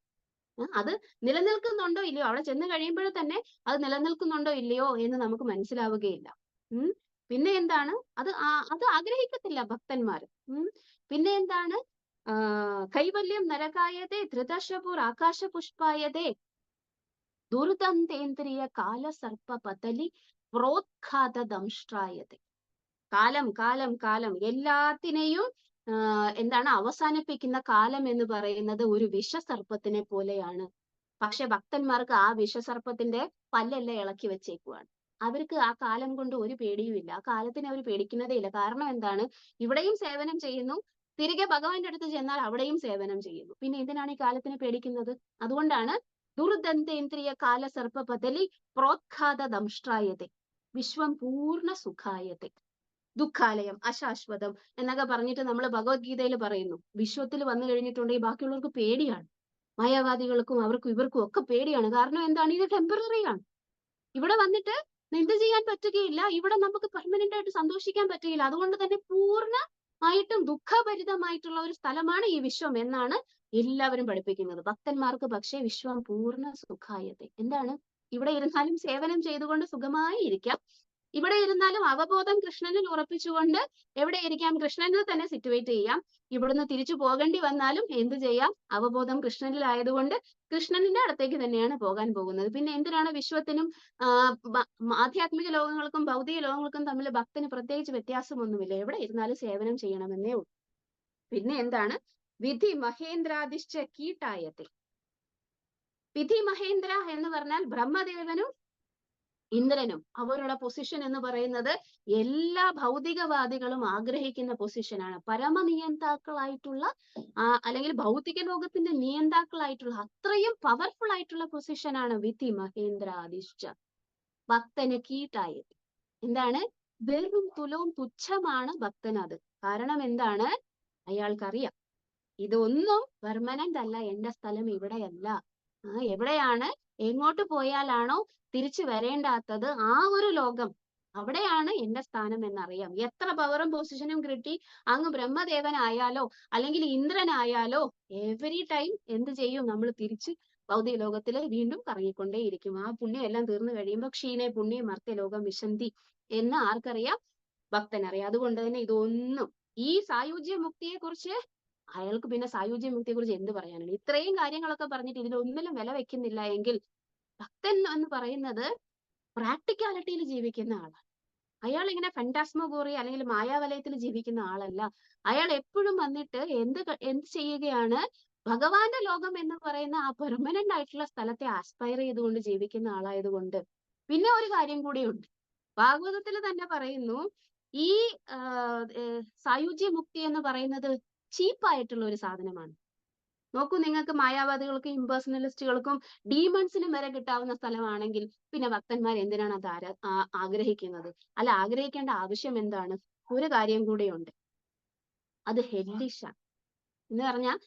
അത് നിലനിൽക്കുന്നുണ്ടോ ഇല്ലയോ, അവിടെ ചെന്ന് കഴിയുമ്പോൾ തന്നെ അത് നിലനിൽക്കുന്നുണ്ടോ ഇല്ലയോ എന്ന് നമുക്ക് മനസ്സിലാവുകയില്ല. പിന്നെ എന്താണ്, അത് ആഗ്രഹിക്കത്തില്ല ഭക്തന്മാര്. പിന്നെ എന്താണ്, കൈവല്യം നരകായതേ ധൃതശപൂർ ആകാശ പുഷ്പായതേ ദുർദന്തേന്ദ്രിയ കാലസർപ്പ പതലി പ്രോത്ഘാത ദംഷ്ട്രായതേ. കാലം കാലം കാലം എല്ലാത്തിനെയും എന്താണ് അവസാനിപ്പിക്കുന്ന കാലം എന്ന് പറയുന്നത് ഒരു വിഷസർപ്പത്തിനെ പോലെയാണ്. പക്ഷെ ഭക്തന്മാർക്ക് ആ വിഷസർപ്പത്തിന്റെ പല്ലെല്ലാം ഇളക്കി വെച്ചേക്കുവാണ്. അവർക്ക് ആ കാലം കൊണ്ട് ഒരു പേടിയുമില്ല, ആ കാലത്തിനെ അവർ പേടിക്കുന്നതേ ഇല്ല. കാരണം എന്താണ്, ഇവിടെയും സേവനം ചെയ്യുന്നു, തിരികെ ഭഗവാന്റെ അടുത്ത് ചെന്നാൽ അവിടെയും സേവനം ചെയ്യുന്നു. പിന്നെ എന്തിനാണ് ഈ കാലത്തിനെ പേടിക്കുന്നത്? അതുകൊണ്ടാണ് ദുർദന്തേന്ദ്രിയ കാലസർപ്പ പതലി പ്രോത്ഘാത ദംഷ്ട്രായത്തെ വിശ്വം പൂർണ്ണ സുഖായത്തെ. ദുഃഖാലയം, അശാശ്വതം എന്നൊക്കെ പറഞ്ഞിട്ട് നമ്മൾ ഭഗവത്ഗീതയിൽ പറയുന്നു. വിശ്വത്തിൽ വന്നു കഴിഞ്ഞിട്ടുണ്ടെങ്കിൽ ബാക്കിയുള്ളവർക്ക് പേടിയാണ്, മായാവാദികൾക്കും അവർക്കും ഇവർക്കും ഒക്കെ പേടിയാണ്. കാരണം എന്താണ്, ഇത് ടെമ്പററി ആണ്. ഇവിടെ വന്നിട്ട് എന്ത് ചെയ്യാൻ പറ്റുകയില്ല, ഇവിടെ നമുക്ക് പെർമനന്റ് ആയിട്ട് സന്തോഷിക്കാൻ പറ്റുകയില്ല. അതുകൊണ്ട് തന്നെ പൂർണ്ണമായിട്ടും ദുഃഖഭരിതമായിട്ടുള്ള ഒരു സ്ഥലമാണ് ഈ വിശ്വം എന്നാണ് എല്ലാവരും പഠിപ്പിക്കുന്നത്. ഭക്തന്മാർക്ക് പക്ഷേ വിശ്വം പൂർണ്ണ സുഖായത്തെ. എന്താണ്, ഇവിടെ ഇരുന്നാലും സേവനം ചെയ്തുകൊണ്ട് സുഖമായി ഇരിക്കാം, ഇവിടെ ഇരുന്നാലും അവബോധം കൃഷ്ണനിൽ ഉറപ്പിച്ചുകൊണ്ട് എവിടെ ഇരിക്കാം, കൃഷ്ണനിൽ തന്നെ സിറ്റുവേറ്റ് ചെയ്യാം. ഇവിടുന്ന് തിരിച്ചു പോകേണ്ടി വന്നാലും എന്ത് ചെയ്യാം, അവബോധം കൃഷ്ണനിലായതുകൊണ്ട് കൃഷ്ണനിന്റെ അടുത്തേക്ക് തന്നെയാണ് പോകാൻ പോകുന്നത്. പിന്നെ എന്തിനാണ് വിശ്വത്തിനും ആധ്യാത്മിക ലോകങ്ങൾക്കും ഭൗതിക ലോകങ്ങൾക്കും തമ്മിൽ ഭക്തന് പ്രത്യേകിച്ച് വ്യത്യാസമൊന്നുമില്ല, എവിടെ ഇരുന്നാലും സേവനം ചെയ്യണമെന്നേ ഉള്ളൂ. പിന്നെ എന്താണ്, വിധി മഹേന്ദ്രാദിശ്ച കീട്ടായത്തെ. വിധി മഹേന്ദ്ര എന്ന് പറഞ്ഞാൽ ബ്രഹ്മദേവനും ഇന്ദ്രനും അവരുടെ പൊസിഷൻ എന്ന് പറയുന്നത് എല്ലാ ഭൗതികവാദികളും ആഗ്രഹിക്കുന്ന പൊസിഷനാണ്. പരമനിയന്താക്കളായിട്ടുള്ള അല്ലെങ്കിൽ ഭൗതിക ലോകത്തിന്റെ നിയന്താക്കളായിട്ടുള്ള അത്രയും പവർഫുൾ ആയിട്ടുള്ള പൊസിഷനാണ് വിധി മഹേന്ദ്ര ആദിശ്ച. ഭക്തന് കീട്ടായത്. എന്താണ്, വെറും തുലവും തുച്ഛമാണ് ഭക്തനത്. കാരണം എന്താണ്, അയാൾക്കറിയാം ഇതൊന്നും പെർമനന്റ് അല്ല, എന്റെ സ്ഥലം ഇവിടെയല്ല. എവിടെയാണ്, എങ്ങോട്ട് പോയാലാണോ തിരിച്ചു വരേണ്ടാത്തത്, ആ ഒരു ലോകം, അവിടെയാണ് എന്റെ സ്ഥാനം എന്നറിയാം. എത്ര പവറും പൊസിഷനും കിട്ടി അങ്ങ് ബ്രഹ്മദേവനായാലോ അല്ലെങ്കിൽ ഇന്ദ്രനായാലോ എവറി ടൈം എന്ത് ചെയ്യും, നമ്മൾ തിരിച്ച് ഭൗതിക ലോകത്തില് വീണ്ടും കറങ്ങിക്കൊണ്ടേയിരിക്കും. ആ പുണ്യം എല്ലാം തീർന്നു കഴിയുമ്പോൾ ക്ഷീണേ പുണ്യം മർത്യലോകം വിശന്തി എന്ന് ആർക്കറിയാം, ഭക്തനറിയാം. അതുകൊണ്ട് തന്നെ ഇതൊന്നും, ഈ സായുജ്യ മുക്തിയെ കുറിച്ച് അയാൾക്ക് പിന്നെ സായുജ്യ മുക്തിയെ കുറിച്ച് എന്ത് പറയാനാണ്? ഇത്രയും കാര്യങ്ങളൊക്കെ പറഞ്ഞിട്ട് ഇതിലൊന്നിലും വില വെക്കുന്നില്ല എങ്കിൽ ഭക്തൻ എന്ന് പറയുന്നത് പ്രാക്ടിക്കാലിറ്റിയിൽ ജീവിക്കുന്ന ആളാണ്. അയാൾ ഇങ്ങനെ ഫെന്റാസ്മഗോറി അല്ലെങ്കിൽ മായാവലയത്തിൽ ജീവിക്കുന്ന ആളല്ല. അയാൾ എപ്പോഴും വന്നിട്ട് എന്ത് ചെയ്യുകയാണ്, ഭഗവാന്റെ ലോകം എന്ന് പറയുന്ന ആ പെർമനന്റ് ആയിട്ടുള്ള സ്ഥലത്തെ ആസ്പയർ ചെയ്തുകൊണ്ട് ജീവിക്കുന്ന ആളായതുകൊണ്ട്. പിന്നെ ഒരു കാര്യം കൂടിയുണ്ട്, ഭാഗവതത്തിൽ തന്നെ പറയുന്നു, ഈ സായുജ്യ മുക്തി എന്ന് പറയുന്നത് ചീപ്പായിട്ടുള്ള ഒരു സാധനമാണ്. നോക്കൂ, നിങ്ങൾക്ക് മായാവാദികൾക്കും ഇംപേഴ്സണലിസ്റ്റുകൾക്കും ഡീമൺസിനും വരെ കിട്ടാവുന്ന സ്ഥലമാണെങ്കിൽ പിന്നെ ഭക്തന്മാർ എന്തിനാണ് അത് ആഗ്രഹിക്കുന്നത്? അല്ല, ആഗ്രഹിക്കേണ്ട ആവശ്യം എന്താണ്? ഒരു കാര്യം കൂടെയുണ്ട്, അത് ഹെല്ലിഷാണ്. എന്ന് പറഞ്ഞാൽ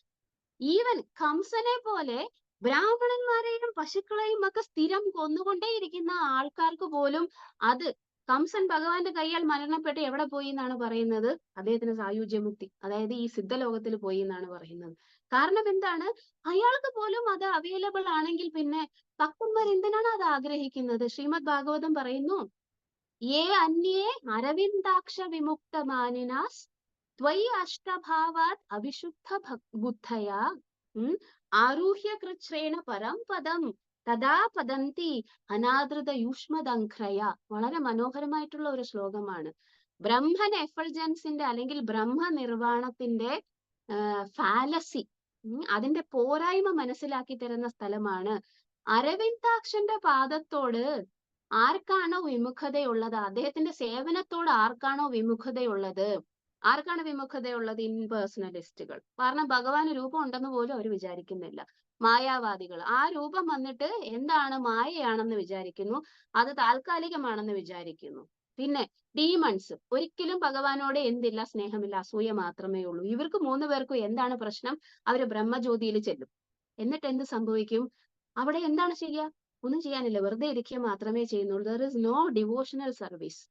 ഈവൻ കംസനെ പോലെ ബ്രാഹ്മണന്മാരെയും പശുക്കളെയും ഒക്കെ സ്ഥിരം കൊന്നുകൊണ്ടേയിരിക്കുന്ന ആൾക്കാർക്ക് പോലും അത്, കംസൻ ഭഗവാന്റെ കൈയാൽ മരണപ്പെട്ട് എവിടെ പോയി എന്നാണ് പറയുന്നത്? അദ്ദേഹത്തിന് സായുജ്യമുക്തി, അതായത് ഈ സിദ്ധലോകത്തിൽ പോയി എന്നാണ് പറയുന്നത്. കാരണം എന്താണ്, അയാൾക്ക് പോലും അത് അവൈലബിൾ ആണെങ്കിൽ പിന്നെ ഭക്തന്മാർ എന്തിനാണ് അത് ആഗ്രഹിക്കുന്നത്? ശ്രീമദ് ഭാഗവതം പറയുന്നു, യേ അന്യേ അരവിന്ദാക്ഷ വിമുക്ത മാനിനാസ് ത്വയി അഷ്ടഭാവാത് അവിശുദ്ധ ബുദ്ധയാ ആരൂഹ്യ കൃച്ഛ്രേണ പരം പദം തഥാ പതന്തി അനാദൃത യൂഷ്മദംഘ്രയ. വളരെ മനോഹരമായിട്ടുള്ള ഒരു ശ്ലോകമാണ്. ബ്രഹ്മൻ എഫൾജൻസിന്റെ അല്ലെങ്കിൽ ബ്രഹ്മ നിർവാണത്തിന്റെ ഫാലസി, അതിന്റെ പോരായ്മ മനസ്സിലാക്കി തരുന്ന സ്ഥലമാണ്. അരവിന്ദാക്ഷന്റെ പാദത്തോട് ആർക്കാണോ വിമുഖതയുള്ളത്, അദ്ദേഹത്തിന്റെ സേവനത്തോട് ആർക്കാണോ വിമുഖതയുള്ളത്, ആർക്കാണ് വിമുഖതയുള്ളത്? ഇൻപേഴ്സണലിസ്റ്റുകൾ. കാരണം ഭഗവാന് രൂപം ഉണ്ടെന്ന് പോലും അവർ വിചാരിക്കുന്നില്ല. മായാവാദികൾ ആ രൂപം വന്നിട്ട് എന്താണ് മായയാണെന്ന് വിചാരിക്കുന്നു, അത് താൽക്കാലികമാണെന്ന് വിചാരിക്കുന്നു. പിന്നെ ഡീമൺസ്, ഒരിക്കലും ഭഗവാനോട് എന്തില്ല, സ്നേഹമില്ല, അസൂയ മാത്രമേ ഉള്ളൂ. ഇവർക്ക് 3 പേർക്കും എന്താണ് പ്രശ്നം? അവര് ബ്രഹ്മജ്യോതിയിൽ ചെല്ലും. എന്നിട്ട് എന്ത് സംഭവിക്കും? അവിടെ എന്താണ് ചെയ്യുക? ഒന്നും ചെയ്യാനില്ല, വെറുതെ ഇരിക്കുക മാത്രമേ ചെയ്യുന്നുള്ളൂ. There is no devotional service.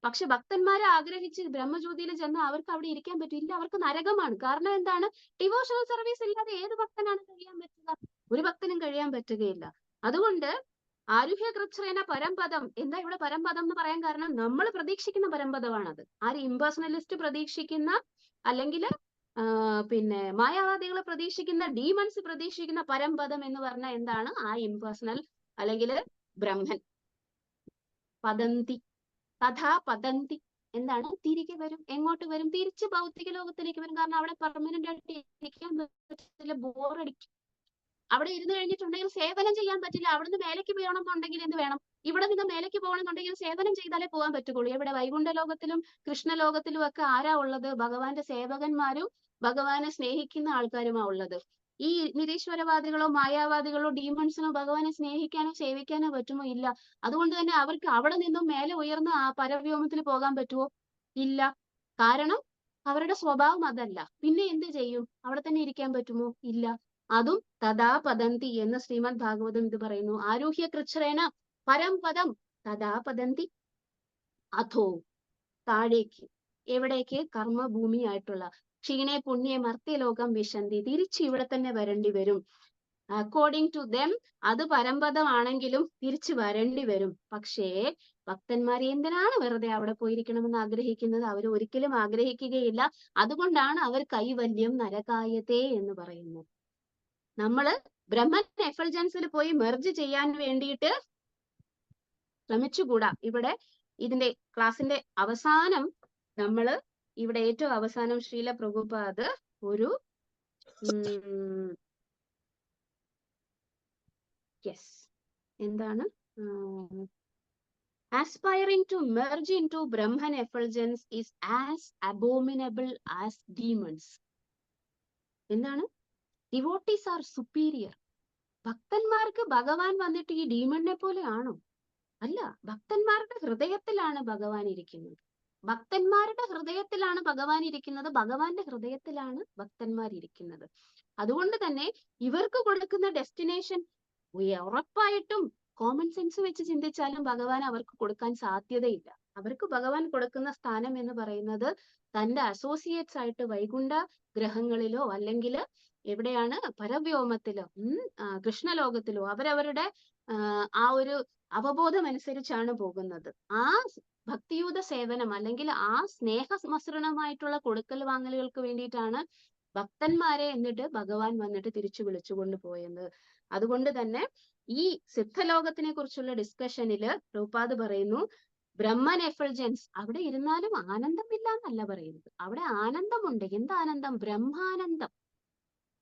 പക്ഷെ ഭക്തന്മാരെ ആഗ്രഹിച്ച് ബ്രഹ്മജ്യോതിയിൽ ചെന്ന് അവർക്ക് അവിടെ ഇരിക്കാൻ പറ്റില്ല, അവർക്ക് നരകമാണ്. കാരണം എന്താണ്? ഡിവോഷണൽ സർവീസ് ഇല്ലാതെ ഏത് ഭക്തനാണ് കഴിയാൻ പറ്റുക? ഒരു ഭക്തനും കഴിയാൻ പറ്റുകയില്ല. അതുകൊണ്ട് ആരുഹ്യ കൃച്ഛ്രേന പരംപദം. എന്താ ഇവിടെ പരംപദം എന്ന് പറയാൻ കാരണം? നമ്മൾ പ്രതീക്ഷിക്കുന്ന പരംപദമാണത്. ആര്? ഇംപേഴ്സണലിസ്റ്റ് പ്രതീക്ഷിക്കുന്ന, അല്ലെങ്കിൽ പിന്നെ മായാവാദികൾ പ്രതീക്ഷിക്കുന്ന, ഡീമൺസ് പ്രതീക്ഷിക്കുന്ന പരംപദം എന്ന് പറഞ്ഞാൽ എന്താണ്? ആ ഇംപേഴ്സണൽ അല്ലെങ്കിൽ ബ്രഹ്മൻ. പതന്തി, തഥാ പതന്തി എന്താണ്? തിരികെ വരും. എങ്ങോട്ട് വരും? തിരിച്ച് ഭൗതിക ലോകത്തിലേക്ക് വരും. കാരണം അവിടെ പെർമനന്റ് ആയിട്ട് ഇരിക്കാൻ പറ്റില്ല, ബോറടിക്കും. അവിടെ ഇരുന്ന് കഴിഞ്ഞിട്ടുണ്ടെങ്കിൽ സേവനം ചെയ്യാൻ പറ്റില്ല. അവിടുന്ന് മേലേക്ക് പോകണമെന്നുണ്ടെങ്കിൽ എന്ത് വേണം? ഇവിടെ നിന്ന് മേലേക്ക് പോകണമെന്നുണ്ടെങ്കിൽ സേവനം ചെയ്താലേ പോകാൻ പറ്റുള്ളൂ. ഇവിടെ വൈകുണ്ഠ ലോകത്തിലും കൃഷ്ണലോകത്തിലും ഒക്കെ ആരാ ഉള്ളത്? ഭഗവാന്റെ സേവകന്മാരും ഭഗവാനെ സ്നേഹിക്കുന്ന ആൾക്കാരുമാ ഉള്ളത്. ഈ നിരീശ്വരവാദികളോ മായാവാദികളോ ഡീമൺസിനോ ഭഗവാനെ സ്നേഹിക്കാനോ സേവിക്കാനോ പറ്റുമോ? ഇല്ല. അതുകൊണ്ട് തന്നെ അവർക്ക് അവിടെ നിന്നും മേലെ ഉയർന്ന് ആ പരവ്യോമത്തിൽ പോകാൻ പറ്റുമോ? ഇല്ല. കാരണം അവരുടെ സ്വഭാവം അതല്ല. പിന്നെ എന്ത് ചെയ്യും? അവിടെ തന്നെ ഇരിക്കാൻ പറ്റുമോ? ഇല്ല. അതും തഥാ പതന്തി എന്ന് ശ്രീമദ് ഭാഗവതം ഇത് പറയുന്നു. ആരുഹ്യ കൃച്ഛ്രേണ പരംപദം തഥാ പതന്തി അധോ, താഴേക്ക്. എവിടേക്ക്? കർമ്മഭൂമിയായിട്ടുള്ള ക്ഷീണേ പുണ്യേ മർത്യലോകം വിശന്തി. തിരിച്ച് ഇവിടെ തന്നെ വരേണ്ടി വരും. അക്കോർഡിംഗ് ടു ദം അത് പരംപദമാണെങ്കിലും തിരിച്ചു വരേണ്ടി വരും. പക്ഷേ ഭക്തന്മാരെ എന്തിനാണ് വെറുതെ അവിടെ പോയിരിക്കണമെന്ന് ആഗ്രഹിക്കുന്നത്? അവർ ഒരിക്കലും ആഗ്രഹിക്കുകയില്ല. അതുകൊണ്ടാണ് അവർ കൈവല്യം നരകായതേ എന്ന് പറയുന്നത്. നമ്മള് ബ്രഹ്മൻ എഫൾജൻസിൽ പോയി മെർജ് ചെയ്യാൻ വേണ്ടിയിട്ട് ശ്രമിച്ചുകൂടാ. ഇവിടെ ഇതിന്റെ ക്ലാസിന്റെ അവസാനം നമ്മള് ഇവിടെ ഏറ്റവും അവസാനം ശ്രീല പ്രഭുപാദ് ഒരു എന്താണ് aspiring to merge into Brahman effulgence is as abominable as demons. എന്താണ്? Devotees are superior. ഭക്തന്മാർക്ക് ഭഗവാൻ വന്നിട്ട് ഈ ഡീമണിനെ പോലെ ആണോ? അല്ല. ഭക്തന്മാരുടെ ഹൃദയത്തിലാണ് ഭഗവാൻ ഇരിക്കുന്നത്. ഭക്തന്മാരുടെ ഹൃദയത്തിലാണ് ഭഗവാൻ ഇരിക്കുന്നത്. ഭഗവാന്റെ ഹൃദയത്തിലാണ് ഭക്തന്മാരിരിക്കുന്നത്. അതുകൊണ്ട് തന്നെ ഇവർക്ക് കൊടുക്കുന്ന ഡെസ്റ്റിനേഷൻ ഉറപ്പായിട്ടും കോമൺ സെൻസ് വെച്ച് ചിന്തിച്ചാലും ഭഗവാൻ അവർക്ക് കൊടുക്കാൻ സാധ്യതയില്ല. അവർക്ക് ഭഗവാൻ കൊടുക്കുന്ന സ്ഥാനം എന്ന് പറയുന്നത് തന്റെ അസോസിയേറ്റ്സ് ആയിട്ട് വൈകുണ്ഠ ഗ്രഹങ്ങളിലോ അല്ലെങ്കിൽ എവിടെയാണ്? പരവ്യോമത്തിലോ കൃഷ്ണലോകത്തിലോ അവരവരുടെ ആ ഒരു അവബോധം അനുസരിച്ചാണ് പോകുന്നത്. ആ ഭക്തിയൂത സേവനം അല്ലെങ്കിൽ ആ സ്നേഹമസൃണമായിട്ടുള്ള കൊടുക്കൽ വാങ്ങലുകൾക്ക് വേണ്ടിയിട്ടാണ് ഭക്തന്മാരെ എന്നിട്ട് ഭഗവാൻ വന്നിട്ട് തിരിച്ചു വിളിച്ചുകൊണ്ട് പോയത്. അതുകൊണ്ട് തന്നെ ഈ സിദ്ധലോകത്തിനെ കുറിച്ചുള്ള ഡിസ്കഷനിൽ പ്രഭുപാദ് പറയുന്നു, ബ്രഹ്മൻ എഫൾജൻസ് അവിടെ ഇരുന്നാലും ആനന്ദമില്ല എന്നല്ല പറയുന്നത്. അവിടെ ആനന്ദമുണ്ട്. എന്ത് ആനന്ദം? ബ്രഹ്മാനന്ദം.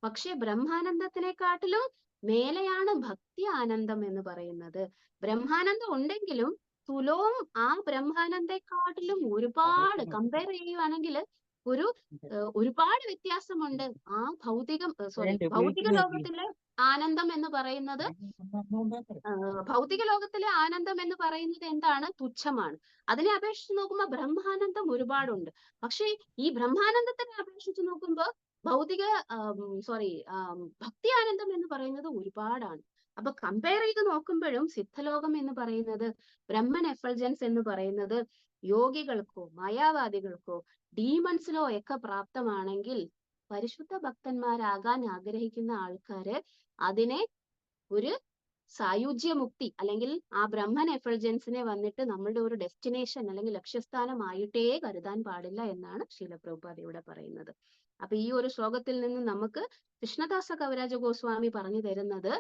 പക്ഷെ ബ്രഹ്മാനന്ദത്തിനെക്കാട്ടിലും മേലെയാണ് ഭക്തി ആനന്ദം എന്ന് പറയുന്നത്. ബ്രഹ്മാനന്ദം ഉണ്ടെങ്കിലും തുലോം ആ ബ്രഹ്മാനന്ദത്തെക്കാട്ടിലും ഒരുപാട് കമ്പയർ ചെയ്യുവാണെങ്കിൽ ഒരുപാട് വ്യത്യാസമുണ്ട്. ആ ഭൗതിക ലോകത്തിലെ ആനന്ദം എന്ന് പറയുന്നത് എന്താണ്? തുച്ഛമാണ്. അതിനെ അപേക്ഷിച്ച് നോക്കുമ്പോൾ ബ്രഹ്മാനന്ദം ഒരുപാടുണ്ട്. പക്ഷെ ഈ ബ്രഹ്മാനന്ദത്തിനെ അപേക്ഷിച്ച് നോക്കുമ്പോൾ ഭക്തി ആനന്ദം എന്ന് പറയുന്നത് ഒരുപാടാണ്. അപ്പൊ കമ്പയർ ചെയ്ത് നോക്കുമ്പോഴും സിദ്ധലോകം എന്ന് പറയുന്നത്, ബ്രഹ്മൻ എഫൾജൻസ് എന്ന് പറയുന്നത് യോഗികൾക്കോ മായാവാദികൾക്കോ ഡീമൺസിലോ ഒക്കെ പ്രാപ്തമാണെങ്കിൽ പരിശുദ്ധ ഭക്തന്മാരാകാൻ ആഗ്രഹിക്കുന്ന ആൾക്കാര് അതിനെ ഒരു സായുജ്യമുക്തി അല്ലെങ്കിൽ ആ ബ്രഹ്മൻ എഫൾജൻസിനെ വന്നിട്ട് നമ്മളുടെ ഒരു ഡെസ്റ്റിനേഷൻ അല്ലെങ്കിൽ ലക്ഷ്യസ്ഥാനമായിട്ടേ കരുതാൻ പാടില്ല എന്നാണ് ശ്രീല പ്രഭുപാദ് ഇവിടെ പറയുന്നത്. അപ്പൊ ഈ ഒരു ശ്ലോകത്തിൽ നിന്ന് നമുക്ക് കൃഷ്ണദാസ കവിരാജ ഗോസ്വാമി പറഞ്ഞു തരുന്നത്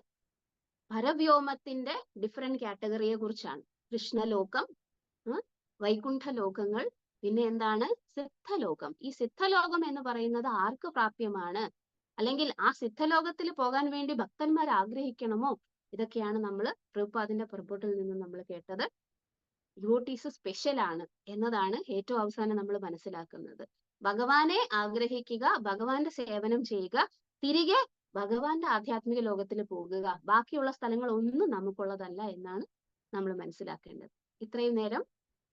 പരവ്യോമത്തിന്റെ ഡിഫറെന്റ് കാറ്റഗറിയെ കുറിച്ചാണ്. കൃഷ്ണലോകം, വൈകുണ്ഠ ലോകങ്ങൾ, പിന്നെ എന്താണ് സിദ്ധലോകം. ഈ സിദ്ധലോകം എന്ന് പറയുന്നത് ആർക്ക് പ്രാപ്യമാണ്, അല്ലെങ്കിൽ ആ സിദ്ധലോകത്തിൽ പോകാൻ വേണ്ടി ഭക്തന്മാർ ആഗ്രഹിക്കണമോ, ഇതൊക്കെയാണ് നമ്മൾ പ്രഭുപാദിന്റെ പുറപ്പോട്ടിൽ നിന്ന് നമ്മൾ കേട്ടത്. ഡിവോട്ടീസ് സ്പെഷ്യൽ ആണ് എന്നതാണ് ഏറ്റവും അവസാനം നമ്മൾ മനസ്സിലാക്കുന്നത്. ഭഗവാനെ ആഗ്രഹിക്കുക, ഭഗവാന്റെ സേവനം ചെയ്യുക, തിരികെ ഭഗവാന്റെ ആധ്യാത്മിക ലോകത്തിൽ പോകുക. ബാക്കിയുള്ള സ്ഥലങ്ങൾ ഒന്നും നമുക്കുള്ളതല്ല എന്നാണ് നമ്മൾ മനസ്സിലാക്കേണ്ടത്. ഇത്രയും നേരം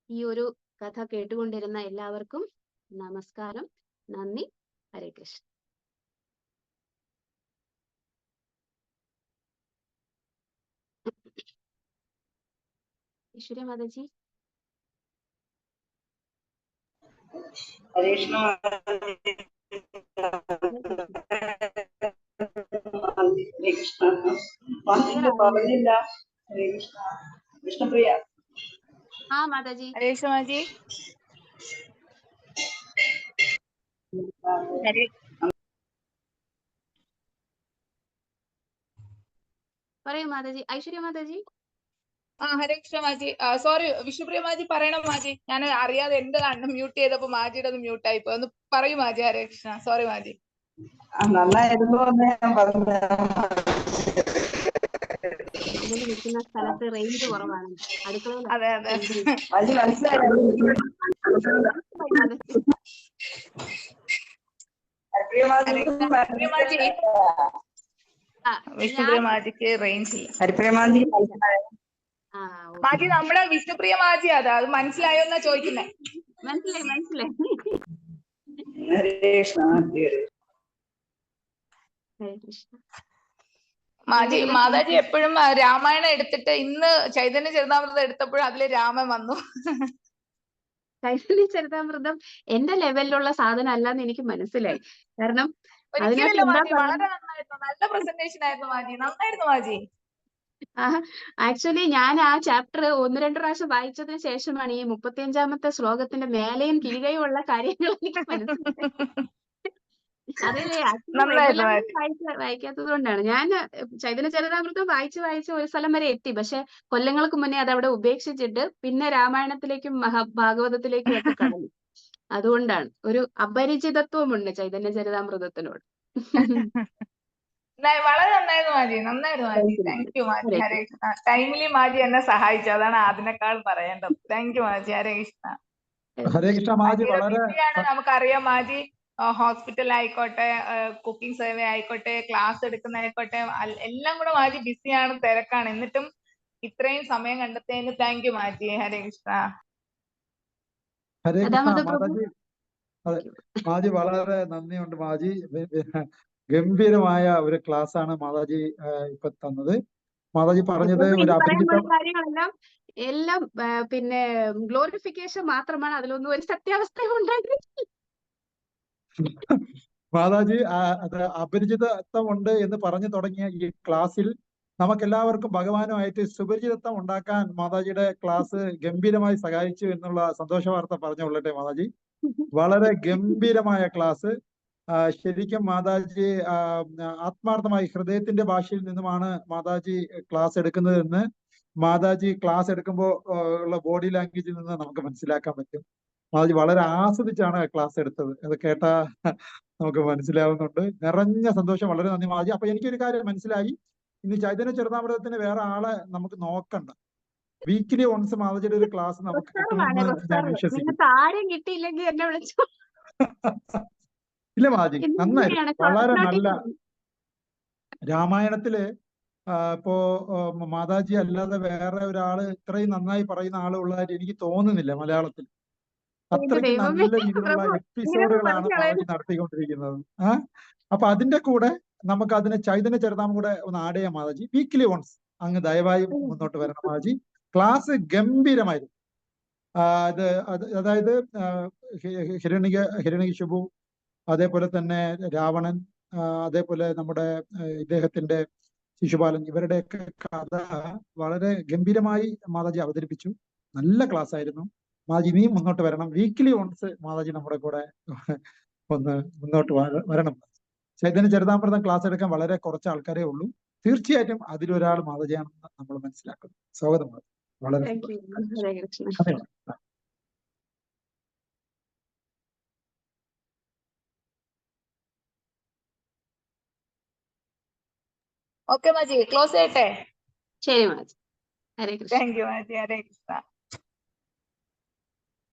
ഈ ഒരു കഥ കേട്ടുകൊണ്ടിരുന്ന എല്ലാവർക്കും നമസ്കാരം, നന്ദി, ഹരേ കൃഷ്ണ. ഈശ്വര്യ മാതാജി. ഹരേ കൃഷ്ണ. ഹരേ കൃഷ്ണ. പറഞ്ഞില്ല. ഹരേ കൃഷ്ണ. കൃഷ്ണപ്രിയ. ആ മാതാജി. ഹരേ കൃഷ്ണ മാതാജി. പറയൂ മാതാജി. ഐശ്വര്യ മാതാജി. ഹരേ കൃഷ്ണ മാജി. സോറി, വിഷ്ണുപ്രിയ മാജി പറയണം മാജി. ഞാൻ അറിയാതെ എന്റെ മ്യൂട്ട് ചെയ്തപ്പോ മാജിയുടെ അത് മ്യൂട്ട് ആയിപ്പോ. ഒന്ന് പറയൂ മാജി. ഹരേ കൃഷ്ണ. സോറി മാജി. നന്നായിരുന്നു ഞാൻ പറഞ്ഞു. നമ്മൾ നിൽക്കുന്ന സ്ഥലത്ത് റേഞ്ച് കുറവാണ്. അടുക്കളയിൽ അതെ അതെ വിഷ്ണുപ്രിയ മാജിക്ക് റേഞ്ച് ഇല്ല. ഹരിപ്രിയ മാജി. മാജി നമ്മളെ വിഷ്ണുപ്രിയ മാജി അതാ, അത് മനസ്സിലായോ എന്നാ ചോദിക്കുന്നേ. മനസ്സിലായി. ഹരേ കൃഷ്ണ. ഹരേ കൃഷ്ണ. മാതാജി എപ്പോഴും രാമായണം എടുത്തിട്ട് ഇന്ന് ചൈതന്യ ചരിതാമൃതം എടുത്തപ്പോഴും അതില് രാമൻ വന്നു. ചൈതന്യ ചരിതാമൃതം എന്റെ ലെവലിലുള്ള സാധനം അല്ലാന്ന് എനിക്ക് മനസ്സിലായി. കാരണം ഒരിക്കലല്ല മാജി, വളരെ നന്നായിരുന്നു. നല്ല പ്രസന്റേഷൻ ആയിരുന്നു മാജി. നന്നായിരുന്നു മാജി. ആക്ച്വലി ഞാൻ ആ ചാപ്റ്റർ 1-2 പ്രാവശ്യം വായിച്ചതിന് ശേഷമാണ് ഈ 35-ാമത്തെ ശ്ലോകത്തിന്റെ മേലെയും കീഴെയും ഉള്ള കാര്യങ്ങൾ എനിക്ക് മനസ്സിലായത്. അതല്ലേ വായിക്കാത്തത് കൊണ്ടാണ്. ഞാൻ ചൈതന്യ ചരിതാമൃതം വായിച്ച് ഒരു സ്ഥലം വരെ എത്തി. പക്ഷെ കൊല്ലങ്ങൾക്ക് മുന്നേ അത് അവിടെ ഉപേക്ഷിച്ചിട്ട് പിന്നെ രാമായണത്തിലേക്കും ഭാഗവതത്തിലേക്കും ഒക്കെ കടന്നു. അതുകൊണ്ടാണ് ഒരു അപരിചിതത്വമുണ്ട് ചൈതന്യ ചരിതാമൃതത്തിനോട്. വളരെ നന്നായിരുന്നു മാജി. നന്നായിരുന്നു Maji. Thank you Maji. Hare Krishna. Timely Maji എന്നെ സഹായിച്ചു, അതാണ് അതിനേക്കാൾ പറയേണ്ടത്. Thank you Maji. ഹരേ കൃഷ്ണ. ഹരേ കൃഷ്ണ മാജി. വളരെ നമുക്കറിയാം മാജി. ഹോസ്പിറ്റൽ ആയിക്കോട്ടെ, കുക്കിംഗ് സർവേ ആയിക്കോട്ടെ, ക്ലാസ് എടുക്കുന്ന ആയിക്കോട്ടെ, എല്ലാം കൂടെ മാജി ബിസിയാണ്, തിരക്കാണ്. എന്നിട്ടും ഇത്രയും സമയം കണ്ടെത്തിയതിന് താങ്ക് യു മാജി. ഹരേ കൃഷ്ണ. ഹരേ കൃഷ്ണ മാതാജി. അതെ മാജി, വളരെ നന്ദിയുണ്ട് മാജി. ഗംഭീരമായ ഒരു ക്ലാസ് ആണ് മാതാജി ഇപ്പൊ തന്നത്. മാതാജി പറഞ്ഞത് ഒരു കാര്യങ്ങളെല്ലാം എല്ലാം പിന്നെ ഗ്ലോറിഫിക്കേഷൻ മാത്രമാണ്, അതിലൊന്നും ഒരു സത്യാവസ്ഥ ഉണ്ടായിട്ടില്ല. മാതാജി അത് അപരിചിതത്വമുണ്ട് എന്ന് പറഞ്ഞു തുടങ്ങിയ ഈ ക്ലാസ്സിൽ നമുക്കെല്ലാവർക്കും ഭഗവാനുമായിട്ട് സുപരിചിതത്വം ഉണ്ടാക്കാൻ മാതാജിയുടെ ക്ലാസ് ഗംഭീരമായി സഹായിച്ചു എന്നുള്ള സന്തോഷ വാർത്ത പറഞ്ഞുകൊള്ളട്ടെ മാതാജി. വളരെ ഗംഭീരമായ ക്ലാസ്. ശരിക്കും മാതാജി ആത്മാർത്ഥമായി ഹൃദയത്തിന്റെ ഭാഷയിൽ നിന്നുമാണ് മാതാജി ക്ലാസ് എടുക്കുന്നതെന്ന് മാതാജി ക്ലാസ് എടുക്കുമ്പോൾ ഉള്ള ബോഡി ലാംഗ്വേജിൽ നിന്ന് നമുക്ക് മനസ്സിലാക്കാൻ പറ്റും. മാതാജി വളരെ ആസ്വദിച്ചാണ് ക്ലാസ് എടുത്തത്. അത് കേട്ടാ നമുക്ക് മനസ്സിലാവുന്നുണ്ട്. നിറഞ്ഞ സന്തോഷം. വളരെ നന്ദി മാതാജി. അപ്പൊ എനിക്കൊരു കാര്യം മനസ്സിലായി, ഇനി ചൈതന്യ ചരിതാമൃതത്തിന് വേറെ ആളെ നമുക്ക് നോക്കണ്ട. വീക്കിലി വൺസ് മാതാജിയുടെ ഒരു ക്ലാസ് നമുക്ക് കിട്ടുമെന്ന് ഞാൻ വിശ്വസിക്കുന്നു. ഇല്ല മാജി, നന്നായിരുന്നു. വളരെ നല്ല. രാമായണത്തില് ഇപ്പോ മാതാജി അല്ലാതെ വേറെ ഒരാള് ഇത്രയും നന്നായി പറയുന്ന ആളുള്ളതായിട്ട് എനിക്ക് തോന്നുന്നില്ല മലയാളത്തിൽ. അത്രയ്ക്ക് നല്ല രീതിയിലുള്ള എപ്പിസോഡുകളാണ് മാതാജി നടത്തിക്കൊണ്ടിരിക്കുന്നത്. അപ്പൊ അതിന്റെ കൂടെ നമുക്ക് അതിനെ ചൈതന്യ ചരിതാമം കൂടെ ഒന്ന് ആഡ് ചെയ്യാം മാതാജി. വീക്കിലി വൺസ് അങ്ങ് ദയവായി മുന്നോട്ട് വരണം മാതാജി. ക്ലാസ് ഗംഭീരമായിരുന്നു. അതായത് ഹിരണ്യകശിപു, അതേപോലെ തന്നെ രാവണൻ, അതേപോലെ നമ്മുടെ ഇദ്ദേഹത്തിന്റെ ശിശുപാലൻ, ഇവരുടെയൊക്കെ കഥ വളരെ ഗംഭീരമായി മാതാജി അവതരിപ്പിച്ചു. നല്ല ക്ലാസ് ആയിരുന്നു മാതാജി. ഇനിയും മുന്നോട്ട് വരണം. വീക്കിലി വൺസ് മാതാജി നമ്മുടെ കൂടെ ഒന്ന് മുന്നോട്ട് വരണം. ചൈതന്യ ചരിതാമൃതം ക്ലാസ് എടുക്കാൻ വളരെ കുറച്ച് ആൾക്കാരേ ഉള്ളൂ. തീർച്ചയായിട്ടും അതിലൊരാൾ മാതാജിയാണെന്ന് നമ്മൾ മനസ്സിലാക്കുന്നു. സ്വാഗതം മാതാജി. വളരെ താങ്ക് യു. സന്തോഷം. ഹരേ കൃഷ്ണ. ധന്യവാദം. ഓക്കെ മാജി, ക്ലോസ് ചെയ്യട്ടെ? ശരി മാതാജി. ഹരേ കൃഷ്ണ. Thank you Maji. ഹരേ കൃഷ്ണ.